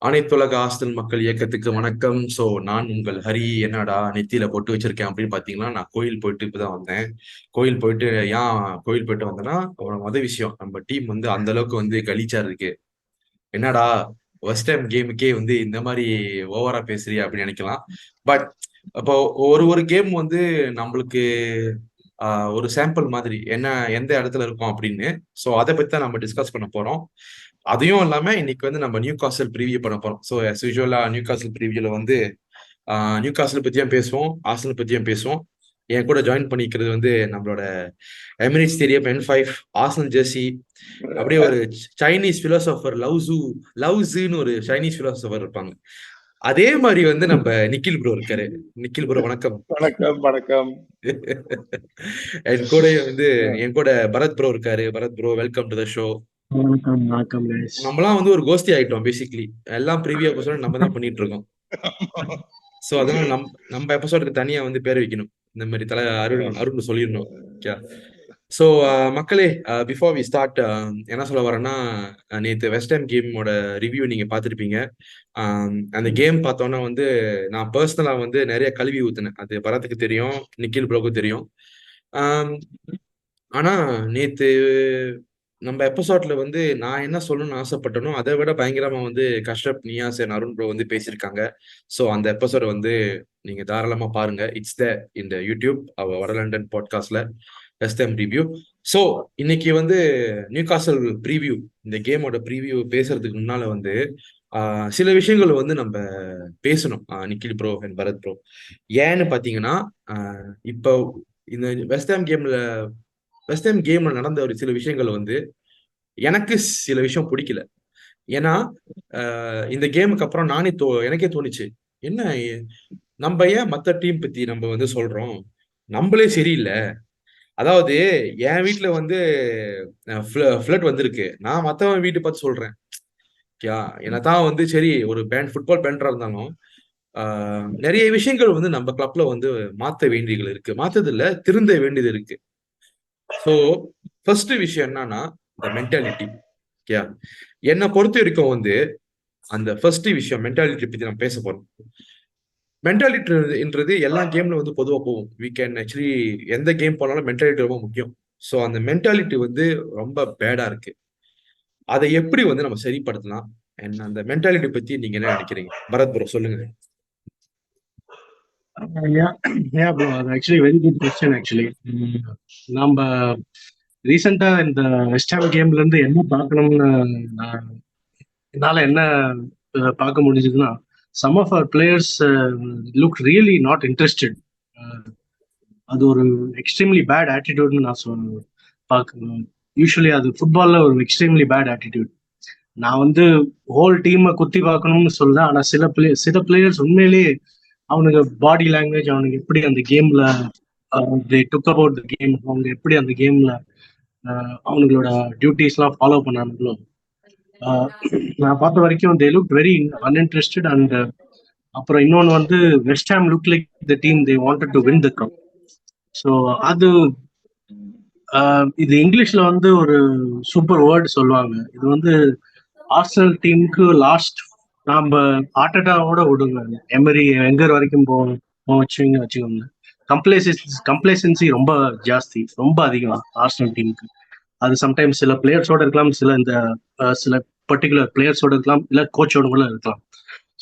அனைத்துலக ஆஸ்தல் மக்கள் இயக்கத்துக்கு வணக்கம். ஸோ நான் உங்கள் ஹரி. என்னடா நெத்தியில பொட்டு வச்சிருக்கேன் அப்படின்னு பார்த்தீங்கன்னா, நான் கோயில் போயிட்டு இப்பதான் வந்தேன். கோயில் போயிட்டு ஏன் கோயில் போயிட்டு வந்தேன்னா, ஒரு விஷயம், நம்ம டீம் வந்து அந்த அளவுக்கு வந்து கலீச்சா இருக்கு. என்னடா ஃபர்ஸ்ட் டைம் கேமுக்கே வந்து இந்த மாதிரி ஓவரா பேசுறியா அப்படின்னு நினைக்கலாம். பட் அப்போ ஒரு ஒரு கேம் வந்து நம்மளுக்கு ஒரு சாம்பிள் மாதிரி என்ன எந்த இடத்துல இருக்கோம் அப்படின்னு. ஸோ அதை பத்தி தான் நம்ம டிஸ்கஸ் பண்ண போறோம். அதையும் இல்லாம இன்னைக்கு வந்து நம்ம நியூ காசல் ப்ரீவியூ பண்ண போறோம். So as usual Newcastle ப்ரீவியூல வந்து நியூ காசல் பத்தியும் பேசுவோம், ஆர்சனல் பத்தியும் பேசுவோம். என் கூட ஜாயின் பண்ணிக்கிறது வந்து நம்மளோட Emirates stadium N5 Arsenal Jersey, அப்படியே ஒரு சைனீஸ் பிலோசோஃபர் லவ்ஸுன்னு ஒரு சைனீஸ் பிலோசோஃபர் இருப்பாங்க. அதே மாதிரி வந்து நம்ம நிக்கில் ப்ரோ இருக்காரு. நிக்கில் ப்ரோ வணக்கம். வணக்கம் வணக்கம். என் கூட வந்து என் கூட பரத் ப்ரோ இருக்காரு. Bharath bro, welcome to the show. வணக்கம். நம்மலாம் வந்து ஒரு கோஸ்டி ஆயிட்டோம். பேசிக்கலி எல்லாம் ப்ரீவியூ எபிசோட் நம்ம தான் பண்ணிட்டு இருக்கோம். சோ அதனால நம்ம எபிசோடுக்கு தனியா வந்து பேர் வைக்கணும். இந்த மாதிரி அருண் சொல்லிடணும். ஸோ மக்களே, பிஃபோர் வி ஸ்டார்ட், என்ன சொல்ல வரேன்னா, நேற்று வெஸ்ட் ஹாம் கேமோட ரிவ்யூ நீங்க பார்த்துருப்பீங்க. அந்த கேம் பார்த்தோன்னா வந்து நான் பர்சனலா வந்து நிறைய கழுவி ஊத்துனேன். அது பரத்துக்கு தெரியும், நிக்கில் ப்ரோக்கும் தெரியும். ஆனா நேத்து நம்ம எபிசோட்ல வந்து நான் என்ன சொல்லணும்னு ஆசைப்பட்டனோ அதை விட பயங்கரமா வந்து கஷ்டப், நியாஸ், அருண் ப்ரோ வந்து பேசியிருக்காங்க. ஸோ அந்த எபிசோட வந்து நீங்க தாராளமா பாருங்க. இட்ஸ் த இந்த யூடியூப் வட லண்டன் பாட்காஸ்ட்ல வெஸ்ட் ஹாம் ரிவ்யூ. ஸோ இன்னைக்கு வந்து நியூ காசல் ப்ரீவியூ, இந்த கேமோட ப்ரீவியூ பேசுறதுக்கு முன்னால வந்து சில விஷயங்கள் வந்து நம்ம பேசணும், Nikhil bro and Bharath bro. ஏன்னு பாத்தீங்கன்னா, இப்போ இந்த வெஸ்ட் ஹாம் கேம்ல நடந்த ஒரு சில விஷயங்கள் வந்து எனக்கு சில விஷயம் பிடிக்கல. ஏன்னா இந்த கேமுக்கு அப்புறம் எனக்கே தோணுச்சு, என்ன நம்ம ஏன் மத்த டீம் பத்தி நம்ம வந்து சொல்றோம், நம்மளே சரியில்லை. அதாவது என் வீட்டுல வந்து ஃபிளட் வந்திருக்கு, நான் மத்தவன் வீட்டை பார்த்து சொல்றேன். என்னதான் வந்து சரி ஒரு ஃபுட்பால் பேண்டரா இருந்தாலும் நிறைய விஷயங்கள் வந்து நம்ம கிளப்ல வந்து மாத்த வேண்டியது இருக்கு, மாத்தது இல்ல, திருந்த வேண்டியது இருக்கு. ஸோ ஃபர்ஸ்ட் விஷயம் என்னன்னா இந்த மென்டாலிட்டி. என்னை பொறுத்த வரைக்கும் வந்து அந்த ஃபர்ஸ்ட் விஷயம் மென்டாலிட்டி பத்தி நம்ம பேச போறோம். மென்டாலிட்டின்றது எல்லா கேம்ல வந்து பொதுவாக போகும். வி கேன் ஆக்சுவலி எந்த கேம் போனாலும் மென்டாலிட்டி ரொம்ப முக்கியம். ஸோ அந்த மென்டாலிட்டி வந்து ரொம்ப பேடா இருக்கு. அதை எப்படி வந்து நம்ம சரிப்படுத்தலாம்? அந்த மென்டாலிட்டி பத்தி நீங்க என்ன நினைக்கிறீங்க? பரத் ப்ரோ சொல்லுங்க. Actually very good question. Actually நம்ம ரீசெண்டா இந்த வெஸ்ட் ஹாம் கேம்ல இருந்து என்ன பார்க்கணும்னு என்னால என்ன பார்க்க முடிஞ்சதுன்னா, some of our players look really not interested. அது ஒரு எக்ஸ்ட்ரீம்லி பேட் ஆட்டிடியூட்னு நான் பார்க்கணும். யூஸ்வலி அது ஃபுட்பால்ல ஒரு எக்ஸ்ட்ரீம்லி பேட் ஆட்டிடியூட். நான் வந்து ஹோல் டீமை குத்தி பார்க்கணும்னு சொல்றேன். ஆனா சில பிளேயர்ஸ் உண்மையிலேயே அவனுக்கு பாடி லாங்குவேஜ், அவனுக்கு எப்படி அந்த கேம்ல தே டுக் அபவுட் த கேம், அவங்க எப்படி அந்த கேம்ல அவங்களோட டியூட்டிஸ்லாம் ஃபாலோ பண்ணானுங்களோ, நான் பார்த்த வரைக்கும் தே லுக் வெரி அன்இன்ட்ரெஸ்டட். அண்ட் அப்புறம் இன்னொன்று வந்து West Ham look like the team they wanted to win the cub. So அது இது இங்கிலீஷ்ல வந்து ஒரு சூப்பர் வேர்டு சொல்லுவாங்க. இது வந்து ஆர்சனல் டீமுக்கு லாஸ்ட் நாம ஆர்டெட்டாவோட விடுங்க, எமரி வெங்கர் வரைக்கும் வச்சுக்கோங்க. கம்ப்ளேசன்சி ரொம்ப ஜாஸ்தி, ரொம்ப அதிகம் ஆர்சனல் டீமுக்கு. அது சம்டைம்ஸ் சில பிளேயர்ஸோட இருக்கலாம், சில பர்டிகுலர் பிளேயர்ஸோட இருக்கலாம், இல்ல கோச்சோட கூட இருக்கலாம்.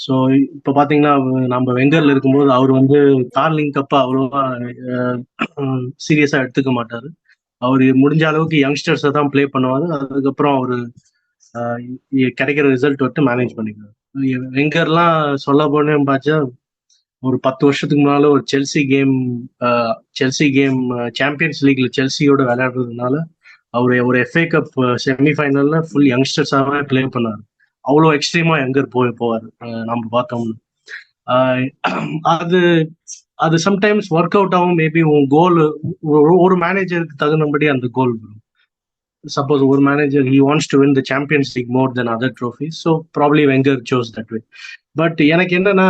ஸோ இப்போ பாத்தீங்கன்னா நம்ம வெங்கர்ல இருக்கும்போது அவர் வந்து கார்லிங் கப்பை அவ்வளோவா சீரியஸா எடுத்துக்க மாட்டாரு. அவரு முடிஞ்ச அளவுக்கு யங்ஸ்டர்ஸை தான் பிளே பண்ணுவாரு. அதுக்கப்புறம் அவரு கிடைக்கிற ரிசல்ட் வந்து மேனேஜ் பண்ணிக்கிறாரு. வெங்கர்லாம் சொல்ல போனேன்னு பார்த்தா ஒரு 10 வருஷத்துக்கு முன்னால ஒரு செல்சி கேம் சாம்பியன்ஸ் லீக்ல செல்சியோட விளையாடுறதுனால அவர் ஒரு FA கப் செமிஃபைனல்ல ஃபுல் யங்ஸ்டர்ஸாவே பிளே பண்ணாரு. அவ்வளோ எக்ஸ்ட்ரீமா யங்கர் போவார் நம்ம பார்த்தோம்னு. அது சம்டைம்ஸ் ஒர்க் அவுட் ஆகும். மேபி உன் கோல் ஒரு மேனேஜருக்கு தகுந்தபடி அந்த கோல் வரும். சப்போஸ் ஒரு manager he wants to win the Champions League more than other trophies, so probably Wenger chose that way. But எனக்கு என்னன்னா,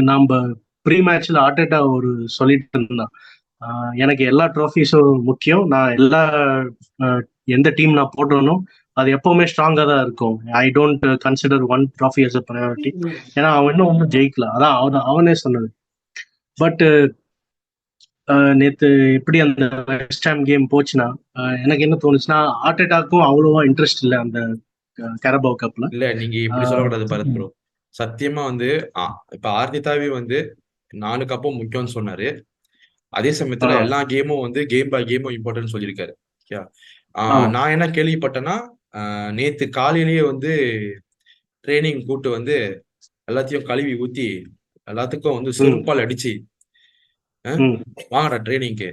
நம்ம ப்ரீ மேட்ச்ல ஆர்டெட்டா ஒரு சொல்லிட்டு இருந்தான், எனக்கு எல்லா ட்ராஃபீஸும் முக்கியம், நான் எல்லா எந்த டீம் நான் போட்டனோ அது எப்பவுமே ஸ்ட்ராங்கா தான் இருக்கும். I don't consider one trophy as a priority. ஏன்னா அவன் இன்னும் ஒன்றும் ஜெயிக்கல, அதான் அவனே சொன்னது. பட் நேத்து எப்படி அந்த வெஸ்ட் ஹாம் கேம் போச்சுன்னா, எனக்கு என்ன தோணுச்சுன்னா, ஆர்டெட்டாக்கும் அவ்வளோவா இன்ட்ரெஸ்ட் இல்லை அந்த கேரபாவ் கப்ல. இல்ல நீங்க இப்படி சொல்லக்கூடாது பரத் ப்ரோ. சத்தியமா வந்து இப்ப ஆர்டிதாவே வந்து 4 கப்பும் முக்கியம்னு சொன்னாரு. அதே சமயத்துல எல்லா கேமும் வந்து கேம் பை கேமும் இம்பார்ட்டன்ட் சொல்லியிருக்காரு. நான் என்ன கேள்விப்பட்டேன்னா, நேத்து காலையிலேயே வந்து ட்ரைனிங் கூட்டு வந்து எல்லாத்தையும் கழுவி ஊத்தி எல்லாத்துக்கும் வந்து செருப்பால் அடிச்சு வாங்கடா ட்ரைனிங்க்கு,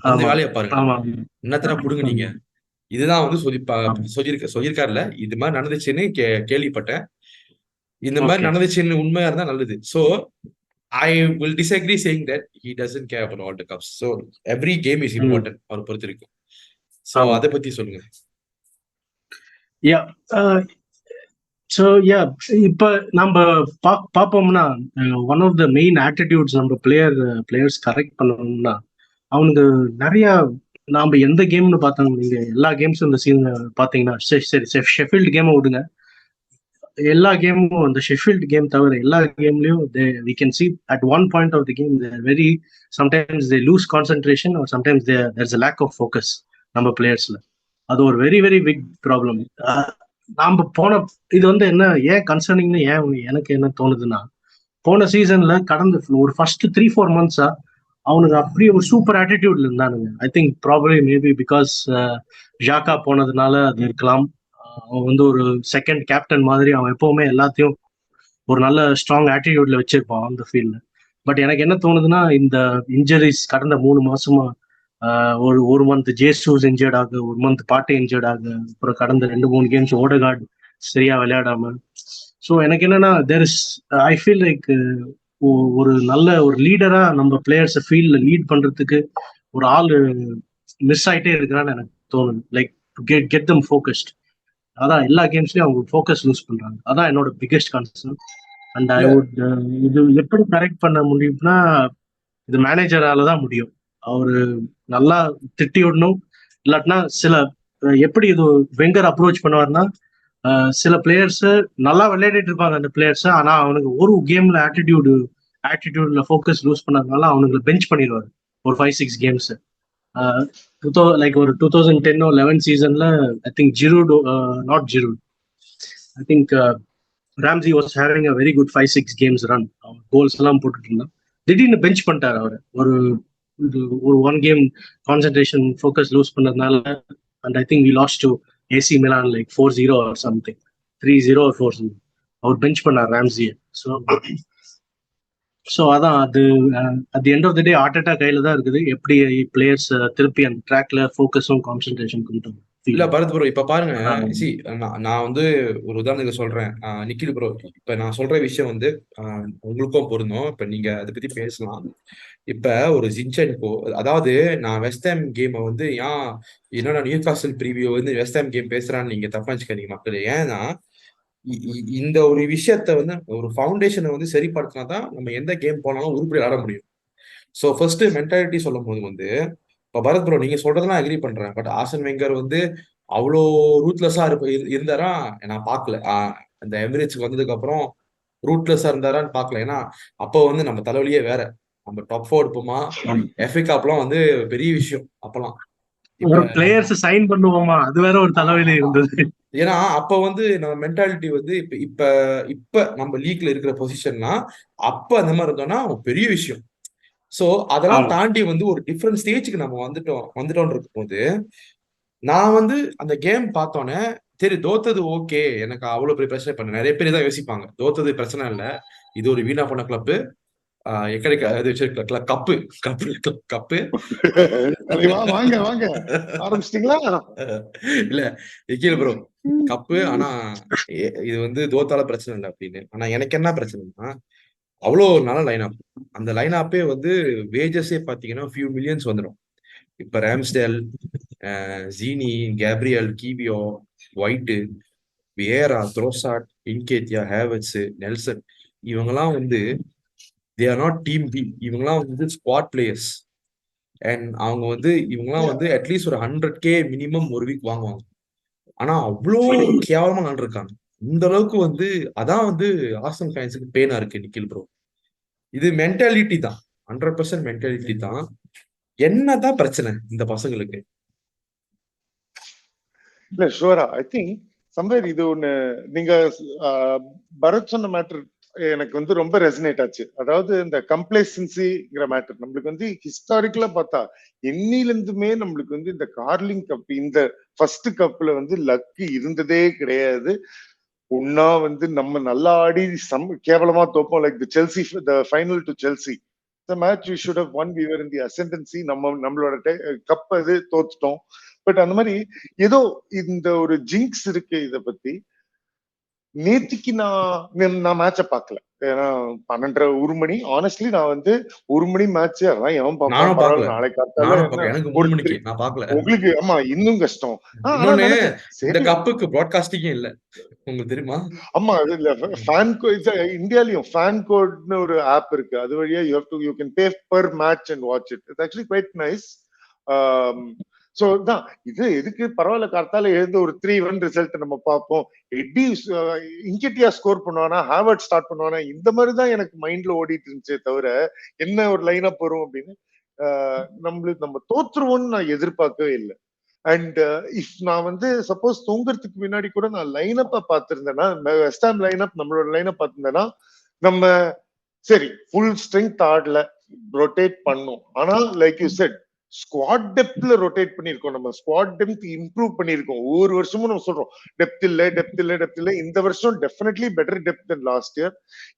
வந்து வேலையை பாருங்க, என்னத்தன புடுங்க நீங்க. இதுதான் வந்து சொல்லியிருக்காருல. இது மாதிரி நடந்துச்சுன்னு கேள்விப்பட்டேன். இந்த மாதிரி நடந்துச்சுன்னு உண்மையா இருந்தா நல்லது. So I will disagree saying that he doesn't care about all the cups. So every game is important அவரை பொறுத்த வரைக்கும். சோ அதை பத்தி சொல்லுங்க. இப்ப நம்ம பார்ப்போம்னா, one of the main attitudes நம்ம பிளேயர்ஸ் கரெக்ட் பண்ணணும்னா, அவனுக்கு நிறைய நாம எந்த கேம்னு பார்த்தோம், நீங்க எல்லா கேம்ஸும் இந்த சீசன் பாத்தீங்கன்னா, சரி ஷெஃபீல்டு கேமை விடுங்க, எல்லா கேமும் அந்த ஷெஃபீல்டு கேம் தவிர எல்லா கேம்லயும் we can see at one point of the game sometimes they lose concentration or sometimes there's a lack of focus நம்ம பிளேயர்ஸ்ல. அது ஒரு வெரி வெரி பிக் ப்ராப்ளம். நாம இது வந்து என்ன ஏன் கன்சர்னிங்னு எனக்கு என்ன தோணுதுன்னா, போன சீசன்ல கடந்த ஒரு ஃபர்ஸ்ட் 3-4 months அவனுக்கு அப்படியே ஒரு சூப்பர் ஆட்டிடியூட்ல இருந்தானுங்க. I think probably maybe because Xhaka போனதுனால அது இருக்கலாம். அவன் வந்து ஒரு செகண்ட் கேப்டன் மாதிரி அவன் எப்பவுமே எல்லாத்தையும் ஒரு நல்ல ஸ்ட்ராங் ஆட்டிடியூட்ல வச்சிருப்பான் அந்த ஃபீல்ட்ல. பட் எனக்கு என்ன தோணுதுன்னா, இந்த இன்ஜரிஸ் கடந்த 3 மாசமா ஒரு மந்த் ஜேசூஸ் இன்ஜர்ட் ஆகு, ஒரு மந்த் பாட்டே இன்ஜர்ட் ஆகு, அப்புறம் கடந்த 2-3 கேம்ஸ் ஓடகார்டு சரியா விளையாடாம. ஸோ எனக்கு என்னன்னா, ஐ ஃபீல் லைக் ஒரு நல்ல ஒரு லீடரா நம்ம பிளேயர்ஸ் ஃபீல்ட்ல லீட் பண்றதுக்கு ஒரு ஆள் மிஸ் ஆயிட்டே இருக்கிறான்னு எனக்கு தோணுது. Like get them focused. அதான் எல்லா கேம்ஸ்லயும் அவங்க ஃபோக்கஸ் லூஸ் பண்றாங்க. அதான் என்னோட பிக்கெஸ்ட் கன்சர்ன். அண்ட் இது எப்படி கரெக்ட் பண்ண முடியும்னா, இது மேனேஜரால தான் முடியும். அவரு நல்லா திட்டி விடணும். இல்லாட்டினா எப்படி இது வெங்கர் அப்ரோச் பண்ணுவார்னா, சில பிளேயர்ஸ் நல்லா விளையாடிட்டு இருப்பாங்க அந்த பிளேயர்ஸ், ஆனா அவனுக்கு ஒரு கேம்ல ஆட்டிடியூட்ல ஃபோக்கஸ் லூஸ் பண்ணதுனால அவனுக்கு பெஞ்ச் பண்ணிடுவாரு ஒரு 5-6 கேம்ஸ். லைக் ஒரு 2010-11 சீசன்ல I think I think Ramsey was having a very good 5-6 games run. அவன் கோல்ஸ் எல்லாம் போட்டுட்டு இருந்தான். திடீர்னு பெஞ்ச் பண்ணிட்டாரு அவரு ஒரு one game concentration focus lose பண்ணதுனால. And I think we lost to AC Milan like 4-0 or something, 3-0 or 4-0. அவர் பெஞ்ச் பண்ணார் ராம்சியை. ஸோ அதான் அது at the end of the day Arteta கையில தான் இருக்குது, எப்படி பிளேயர்ஸ் திருப்பி அந்த ட்ராக்ல ஃபோக்கஸும் கான்சென்ட்ரேஷன் கொண்டு. இல்ல பரத் ப்ரோ, இப்ப பாருங்க, நான் வந்து ஒரு உதாரணத்துக்கு சொல்றேன். நிக்கில் ப்ரோ, இப்ப நான் சொல்ற விஷயம் வந்து உங்களுக்கும் பொருந்தும். இப்ப நீங்க அதை பத்தி பேசலாம். இப்ப ஒரு ஜின்சென்கோ, அதாவது நான் வெஸ்ட் ஹாம் கேமை வந்து என்னோட நியூகாஸ்டல் ப்ரீவியூ வந்து வெஸ்ட் ஹாம் கேம் பேசுறான்னு நீங்க தப்பா வச்சுக்காதீங்க மக்கள். ஏன்னா இந்த ஒரு விஷயத்த வந்து ஒரு ஃபவுண்டேஷனை வந்து சரிப்படுத்தினா தான் நம்ம எந்த கேம் போனாலும் உருப்படி ஆட முடியும். ஸோ ஃபர்ஸ்ட் மென்டாலிட்டி சொல்லும் போது வந்து, இப்போ பரத் ப்ரோ நீங்க சொல்றதெல்லாம் அக்ரி பண்றேன். பட் ஆர்சன் வெங்கர் வந்து அவ்வளோ ரூத்லெஸ்ஸா இருந்தாரா நான் பார்க்கல. அந்த எமிரேட்ஸ்க்கு வந்ததுக்கு அப்புறம் ரூட்லெஸ்ஸா இருந்தாரான்னு பார்க்கல. ஏன்னா அப்போ வந்து நம்ம தலைவலியே வேற. நம்ம டாப் 4 இருப்போமா, எஃப்ஏ கப்லாம் வந்து பெரிய விஷயம் அப்பெல்லாம். ஒரு பிளேயர்ஸ் சைன் பண்ணுவோமா, அது வேற ஒரு தலைவலி இருந்தது. ஏன்னா அப்ப வந்து நம்ம மென்டாலிட்டி வந்து இப்ப இப்ப நம்ம லீக்ல இருக்கிற பொசிஷன்னா அப்ப அந்த மாதிரி இருந்தோம்னா பெரிய விஷயம். சோ அதெல்லாம் தாண்டி வந்து ஒரு டிஃப்ரெண்ட் ஸ்டேஜுக்கு நம்ம வந்துட்டோம் இருக்கும் போது, நான் வந்து அந்த கேம் பார்த்தோன்னே சரி தோத்தது ஓகே, எனக்கு அவ்வளவு பெரிய பிரச்சனை பண்ண. நிறைய பேர் தான் யோசிப்பாங்க, தோத்தது பிரச்சனை இல்ல, இது ஒரு வீணா போன கிளப்பு, கப்பு கப்பு கப்பு வாங்க வாங்க ஆரம்பிச்சிட்டீங்களா? இல்ல நிக்கில் ப்ரோ, கப்பு, ஆனா இது வந்து தோத்தால பிரச்சனை இல்லை அப்படின்னு. ஆனா எனக்கு என்ன பிரச்சனைனா, அவ்வளோ ஒரு நல்ல லைன்-அப். அந்த லைன்-அப்பே வந்து வேஜஸே பாத்தீங்கன்னா ஃபியூ மில்லியன்ஸ் வந்துடும். இப்ப ராம்ஸ்டேல், ஜீனி, Gabriel, Kiwior, White, Vieira, Trossard, Nketiah, Havertz, Nelson, இவங்கெல்லாம் வந்து they are not team B. இவங்கெல்லாம் வந்து ஸ்குவாட் பிளேயர்ஸ். அண்ட் அவங்க வந்து இவங்கலாம் வந்து அட்லீஸ்ட் ஒரு 100K மினிமம் ஒரு வீக் வாங்குவாங்க. ஆனா அவ்வளோ கேவலமா நடந்திருக்காங்க. இந்த அளவுக்கு வந்து அதான் வந்து ஆர்சனல் ஃபேன்ஸுக்கு பெயினா இருக்கு நிக்கில் ப்ரோ. இது மென்டாலிட்டி தான், 100% மென்டாலிட்டி தான். என்னதான் பிரச்சனை இந்த பசங்களுக்கு? இல்ல ஷுவரா ஐ திங்க் சம்வேர் இது ஒண்ணு நீங்க பரத் சொன்ன மேட்டர் எனக்கு வந்து ரொம்ப ரெசனேட் ஆச்சு. அதாவது இந்த கம்ப்ளேசன்சிங்கிற மேட்டர் நம்மளுக்கு வந்து ஹிஸ்டாரிக்கலா பார்த்தா என்னிலிருந்துமே நம்மளுக்கு வந்து இந்த கார்லிங் கப் இந்த ஃபர்ஸ்ட் கப்ல வந்து லக்கு இருந்ததே கிடையாது. ஒன்னா வந்து நம்ம நல்லா ஆடி கேவலமா தோப்போம். Like the Chelsea the final to Chelsea the match we should have won, we were in the ascendancy, நம்மளோட கப் அது தோத்துட்டோம். பட் அந்த மாதிரி ஏதோ இந்த ஒரு ஜிங்க்ஸ் இருக்கு. இத பத்தி நேத்திக்கு நான் மேட்ச பாக்கல. ஏன்னா 12:30 1 மணி. ஆனஸ்ட்லி நான் வந்து 1 மணி மேட்ச் அதெல்லாம் எவன் பாப்பான், நானும் பார்க்கல. பரவாயில்ல நாளைக்கு காத்தால என்ன எனக்கு ஒரு 3 மணிக்கு நான் பார்க்கல. உங்களுக்கு ஆமா இன்னும் கஷ்டம். ஆனா இன்னொன்னு நினைச்சேன் இந்த சரி. கப்புக்கு ப்ராட்காஸ்டிங்கே இல்ல, உங்களுக்கு தெரியுமா? ஆமா அது இல்ல ஃபேன் இந்தியாலயும் ஃபேன் கோட்னு ஒரு ஆப் இருக்கு. அது வழியா you can pay per match and watch it. It's actually quite nice. So தான் இது எதுக்கு பரவாயில்ல, கார்த்தால எழுந்து ஒரு 3-1 ரிசல்ட் நம்ம பார்ப்போம். எட்டி இன்கெட்டியா ஸ்கோர் பண்ணுவானா, ஹாவர்ட் ஸ்டார்ட் பண்ணுவானா, இந்த மாதிரி தான் எனக்கு மைண்ட்ல ஓடிட்டு இருந்துச்சே தவிர என்ன ஒரு லைன் அப் வரும் அப்படின்னு நம்ம தோற்றுருவோம்னு நான் எதிர்பார்க்கவே இல்லை. அண்ட் இஃப் நான் வந்து சப்போஸ் தூங்குறதுக்கு முன்னாடி கூட நான் லைன் அப்ப பார்த்திருந்தேன்னா, வெஸ்ட் ஹாம் லைன் அப் நம்மளோட லைன் அப் பார்த்திருந்தேன்னா நம்ம சரி ஃபுல் ஸ்ட்ரென்த் ஆடல, ரொட்டேட் பண்ணும். ஆனா லைக் யூ செட் ஸ்குவாட் டெப்த்ல ரொட்டேட் பண்ணிருக்கோம். நம்ம ஸ்குவாட் டெப்த் இம்ப்ரூவ் பண்ணிருக்கோம். ஒவ்வொரு வருஷமும் நம்ம சொல்றோம் டெப்த் இல்ல டெப்த் இல்ல டெப்த் இல்ல. இந்த வருஷம் definitely better depth then last year.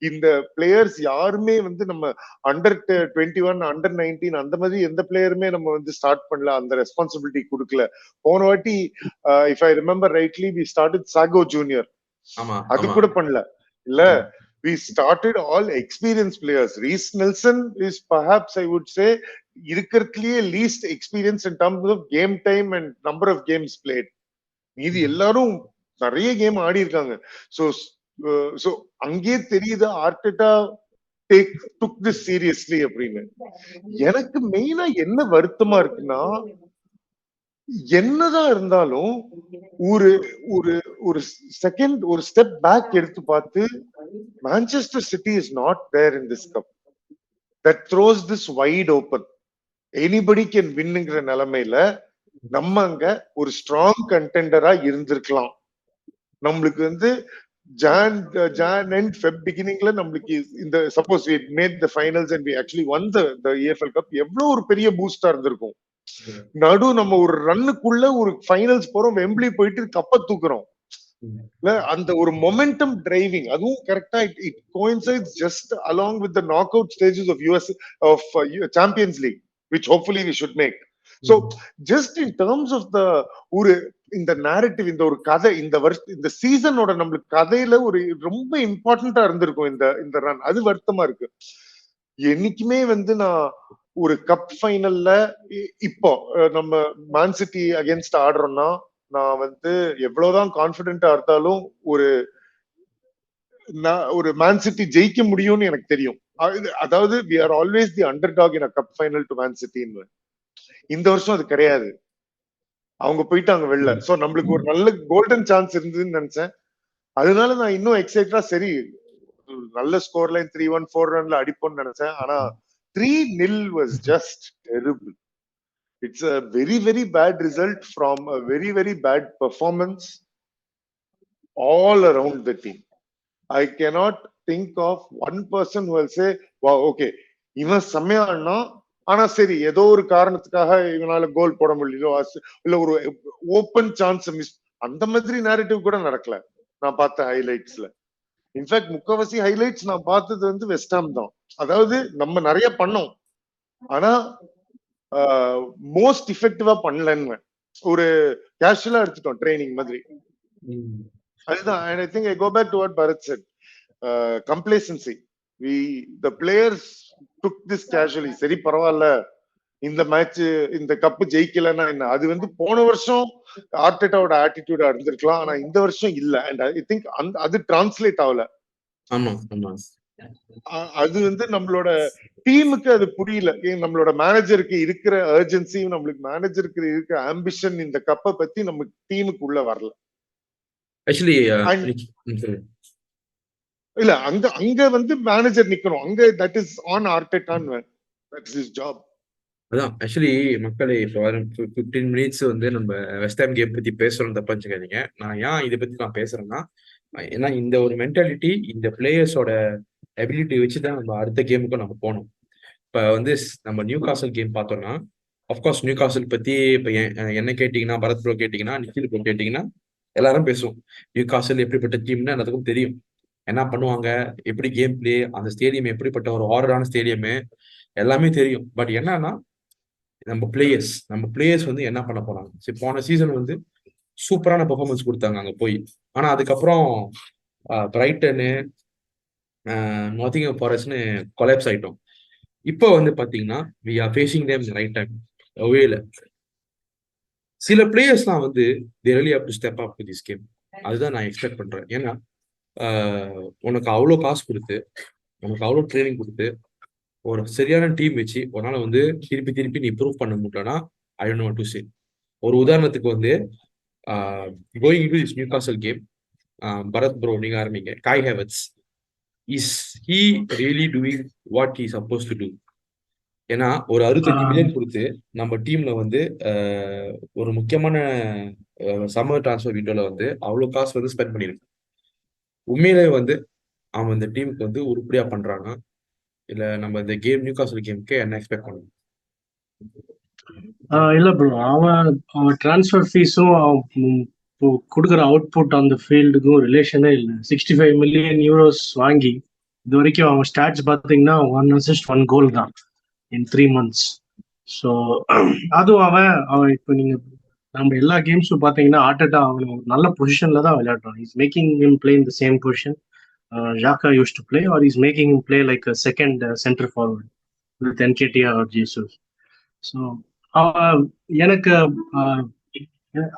இந்த பிளேயர்ஸ் யாருமே வந்து நம்ம அண்டர் 21 அண்டர் 19 அந்த மாதிரி எந்த பிளேயருமே நம்ம வந்து ஸ்டார்ட் பண்ணல, அந்த ரெஸ்பான்சிபிலிட்டி கொடுக்கல. போன வாட்டி if I remember rightly we started Saka junior, அது கூட பண்ணல இல்ல. We started all experienced players. Reece Nelson is perhaps I would say இருக்கிறதுலயே least experience in terms of game time and number of games played. மீதி எல்லாரும் நிறைய game ஆடி இருக்காங்க. So அங்கே தெரியுது ஆர்டெட்டா took this seriously அப்படின்னு. எனக்கு மெயினா என்ன வருத்தமா இருக்குன்னா, என்னதான் இருந்தாலும் ஒரு ஒரு ஒரு செகண்ட் ஒரு ஸ்டெப் பேக் எடுத்து பார்த்து Manchester City is not there in this cup that throws this wide open, anybody can வின்னுங்கிற நிலைமையில நம்ம அங்க ஒரு ஸ்ட்ராங் கண்டெண்டரா இருந்திருக்கலாம். நம்மளுக்கு வந்து ஜான் அண்ட் ஃபெப் பிகினிங்ல நம்மளுக்கு இந்த suppose we made the finals and we actually won the EFL cup எவ்வளவு ஒரு பெரிய பூஸ்டா இருந்திருக்கும். நடு நம்ம ஒரு ரன்னுக்குள்ள ஒரு ஃபைனல்ஸ் போறோம், வெம்பிளி போயிட்டு கப்ப தூக்குறோம். அந்த ஒரு மொமெண்டம் டிரைவிங் அதுவும் கரெக்டா it coincides just along with the knock out stages of US of Champions League which hopefully we should make. So just in terms of the ஒரு இந்த narrative, இந்த ஒரு கதை, இந்த சீசனோட நம்மளுக்கு கதையில ஒரு ரொம்ப இம்பார்ட்டண்டா இருந்திருக்கும் இந்த ரன். அது வருத்தமா இருக்கு. என்னைக்குமே வந்து நான் ஒரு கப் ஃபைனல்ல இப்போ நம்ம மேன் சிட்டி அகேன்ஸ்ட் ஆடுறோம்னா நான் வந்து எவ்வளவுதான் கான்பிடென்டா இருந்தாலும் ஒரு மேன் சிட்டி ஜெயிக்க முடியும்னு எனக்கு தெரியும். அதாவது we are always the underdog in a cup final to Man City. இந்த வருஷம் அது கிடையாது, அவங்க போயிட்டாங்க வெளில. சோ நம்மளுக்கு ஒரு நல்ல கோல்டன் சான்ஸ் இருந்ததுன்னு நினைச்சேன். அதனால நான் இன்னும் எக்ஸைட்டா சரி நல்ல ஸ்கோர் லைன் 3-1 4-1 அடிப்போம்னு நினைச்சேன். ஆனா 3-0 was just terrible. It's a very very bad result from a very very bad performance all around the team. I cannot think of one person who will say wow okay இவன் செம்மையானா, ஆனா சரி ஏதோ ஒரு காரணத்துக்காக இவனால கோல் போட முடியல, இல்ல ஒரு ஓப்பன் சான்ஸ் மிஸ், அந்த மாதிரி நேரேட்டிவ் கூட நடக்கல நான் பார்த்த ஹைலைட்ஸ்ல. இன்ஃபேக்ட் முக்கவாசி ஹைலைட்ஸ் நான் பார்த்தது வந்து வெஸ்ட் ஹாம் தான். அதாவது நம்ம நிறைய பண்ணோம், ஆனா மோஸ்ட் இஃபெக்டிவா பண்ணலன்னு ஒரு கேஷுவலா எடுத்துட்டோம் ட்ரைனிங் மாதிரி. அதுதான். and I think I go back to what Barath said, complacency. The players took this casually. சரி பரவாயில்ல இந்த மேட்ச் இந்த கப் ஜெயிக்கலன்னா என்ன, அது வந்து போன வருஷம் ஆர்டெட்டாவோட ஆட்டிடியூடா இருந்திருக்கலாம், ஆனா இந்த வருஷம் இல்ல. அண்ட் ஐ திங்க் அது டிரான்ஸ்லேட் ஆகல. ஆமா ஆமா அது வந்து நம்மளோட டீமுக்கு அது புரியல. நம்மளோட மேனேஜருக்கு இருக்கிற அர்ஜென்சியும் நம்மளுக்கு மேனேஜருக்கு இருக்கிற ஆம்பிஷன் இந்த கப்பை பத்தி நம்ம டீமுக்கு உள்ள வரல. ஆக்சுவலி இல்ல அங்க அங்க வந்து மேனேஜர் நிக்கணும். அங்க தட் இஸ் ஆன் ஆர்டெட்டான்னு, தட் இஸ் ஹிஸ் ஜாப். அதான் ஆக்சுவலி மக்களே இப்போ 15 மினிட்ஸ் வந்து நம்ம வெஸ்ட் ஹாம் கேம் பத்தி பேசுறோம் தப்பாச்சுக்காதீங்க. நான் ஏன் இதை பத்தி நான் பேசுறேன்னா, ஏன்னா இந்த ஒரு மென்டாலிட்டி இந்த பிளேயர்ஸோட எபிலிட்டி வச்சுதான் நம்ம அடுத்த கேமுக்கும் நம்ம போனோம். இப்ப வந்து நம்ம நியூ காசல் கேம் பார்த்தோம்னா, அஃப்கோர்ஸ் நியூ காசல் பத்தி இப்ப என்ன கேட்டீங்கன்னா, பரத் ப்ரோ கேட்டீங்கன்னா, நிக்கில் ப்ரோ கேட்டீங்கன்னா எல்லாரும் பேசுவோம். நியூ காசல் எப்படிப்பட்ட டீம்னு எல்லாத்துக்கும் தெரியும். என்ன பண்ணுவாங்க, எப்படி கேம் பிளே, அந்த ஸ்டேடியம் எப்படிப்பட்ட ஒரு ஆர்டரான ஸ்டேடியம் எல்லாமே தெரியும். பட் என்னன்னா நம்ம பிளேயர்ஸ் வந்து என்ன பண்ண போறாங்க. சரி, போன சீசன் வந்து சூப்பரான பெர்ஃபார்மன்ஸ் கொடுத்தாங்க அங்க போய். ஆனா அதுக்கப்புறம் பிரைட்டனு, நாட்டிங்ஹாம் ஃபாரஸ்ட்னு கொலாப்ஸ் ஆயிட்டோம். இப்போ வந்து பாத்தீங்கன்னா we are facing them right time அவேல. சில பிளேயர்ஸ்லாம் வந்து they really have to step up to this game. அதுதான் நான் எக்ஸ்பெக்ட் பண்றேன். ஏன்னா உனக்கு அவ்வளோ காசு கொடுத்து, உனக்கு அவ்வளோ ட்ரைனிங் கொடுத்து, ஒரு சரியான டீம் வச்சு உன்னால வந்து திருப்பி திருப்பி நீ ப்ரூவ் பண்ண முடியலன்னா I don't know what to say. ஒரு உதாரணத்துக்கு வந்து going to this Newcastle game, Bharath bro நீங்க ஆரம்பிங்க. Kai Havertz, is he really doing what he suppose to do? ஏன்னா ஒரு 65 மில்லியன் கொடுத்து நம்ம டீம்ல வந்து ஒரு முக்கியமான சம்மர் டிரான்ஸ்ஃபர் விண்டோல வந்து அவ்வளவு காசு வந்து ஸ்பெண்ட் பண்ணிருக்கு. உண்மையிலே வந்து அவன் இந்த டீமுக்கு வந்து உருப்படியா பண்றாங்க இல்ல நம்ம இந்த கேம் நியூ காசல் கேமுக்கு என்ன எக்ஸ்பெக்ட் பண்ணணும்? இல்ல ப்ரோ, அவன் டிரான்ஸ்ஃபர் ஃபீஸும் கொடுக்குற அவுட்புட் அந்த ஃபீல்டுக்கும் ரிலேஷனே இல்லை. 65 மில்லியன் யூரோஸ் வாங்கி இது வரைக்கும் அவன் ஸ்டாட்ஸ் பார்த்தீங்கன்னா 1 அசிஸ்ட் 1 கோல் தான் இன் 3 months. ஸோ அதுவும் அவன் இப்போ நீங்க நம்ம எல்லா கேம்ஸும் பார்த்தீங்கன்னா ஆர்டெட்டா அவன் ஒரு நல்ல பொசிஷன்ல தான் விளையாடுறான். Is making him play in the same position Xhaka used to play, or is making him play like second centre forward with Nketiah or Jesus. So அவன் எனக்கு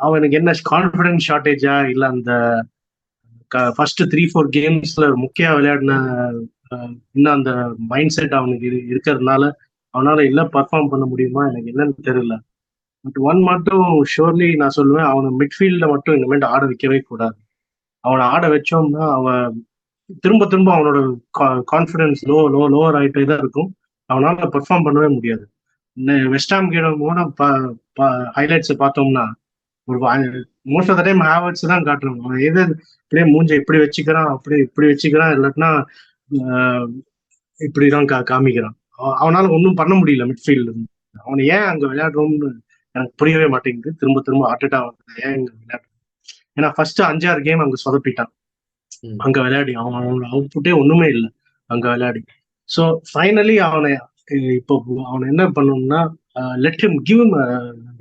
அவனுக்கு என்ன கான்ஃபிடன்ஸ் ஷார்டேஜா இல்லை அந்த ஃபர்ஸ்ட் 3-4 கேம்ஸ்ல முக்கிய விளையாடின இன்னும் அந்த மைண்ட் செட் அவனுக்கு இருக்கிறதுனால அவனால இல்ல பர்ஃபார்ம் பண்ண முடியுமா எனக்கு என்னன்னு தெரியல. பட் ஒன் மட்டும் ஷோர்லி நான் சொல்லுவேன், அவனை மிட்ஃபீல்ட மட்டும் இனிமேல் ஆட வைக்கவே கூடாது. அவனை ஆட வச்சோம்னா அவன் திரும்ப திரும்ப அவனோட கான்ஃபிடன்ஸ் லோவர் ஆகிட்டே தான் இருக்கும். அவனால பெர்ஃபார்ம் பண்ணவே முடியாது. வெஸ்டாம் கேம் ஹைலைட்ஸ் பார்த்தோம்னா ஒரு most of the time Havertz தான் காட்டுறாங்க. அவன் எது இப்படியே மூஞ்ச இப்படி வச்சுக்கிறான், அப்படி இப்படி வச்சுக்கிறான், இல்லாட்டினா இப்படிதான் காமிக்கிறான். அவனால ஒன்றும் பண்ண முடியல மிட்ஃபீல்டு. அவனை ஏன் அங்க விளையாடுறோம்னு எனக்கு புரியவே மாட்டேங்குது. திரும்ப திரும்ப ஆர்டெட்டா ஏன் இங்க விளையாடுறான்? ஏன்னா ஃபர்ஸ்ட் 5-6 கேம் அங்க சொதப்பிட்டான் அங்க விளையாடி. அவனோட அவுட்புட்டே ஒண்ணுமே இல்லை அங்க விளையாடி. ஸோ ஃபைனலி இப்போ அவனை என்ன பண்ணணும்னா let him give him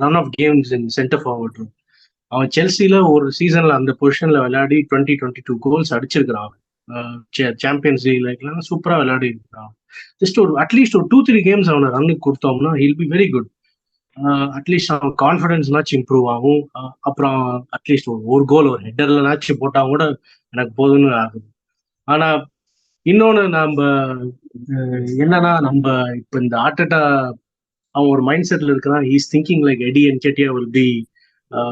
run of games in center forward. அவன் செல்சியில ஒரு சீசன்ல அந்த பொசிஷன்ல விளையாடி 22 கோல்ஸ் அடிச்சிருக்கிறான். சாம்பியன்ஸ் லீக்லாம் சூப்பரா விளையாடி இருக்கிறான். ஜஸ்ட் ஒரு அட்லீஸ்ட் ஒரு 2-3 கேம்ஸ் அவனை ரன்னுக்கு கொடுத்தோம்னா he'll be very good. At least அவன் கான்ஃபிடன்ஸ்னாச்சும் இம்ப்ரூவ் ஆகும். அப்புறம் அட்லீஸ்ட் ஒரு கோல் ஒரு ஹெட்டர்லனாச்சும் போட்டா கூட எனக்கு போதும்னு ஆகுது. ஆனா இன்னொன்னு என்னன்னா நம்ம இப்ப இந்த ஆர்டெட்டா அவன் ஒரு மைண்ட் செட்ல இருக்கிறான். He's thinking like Eddie Nketiah will be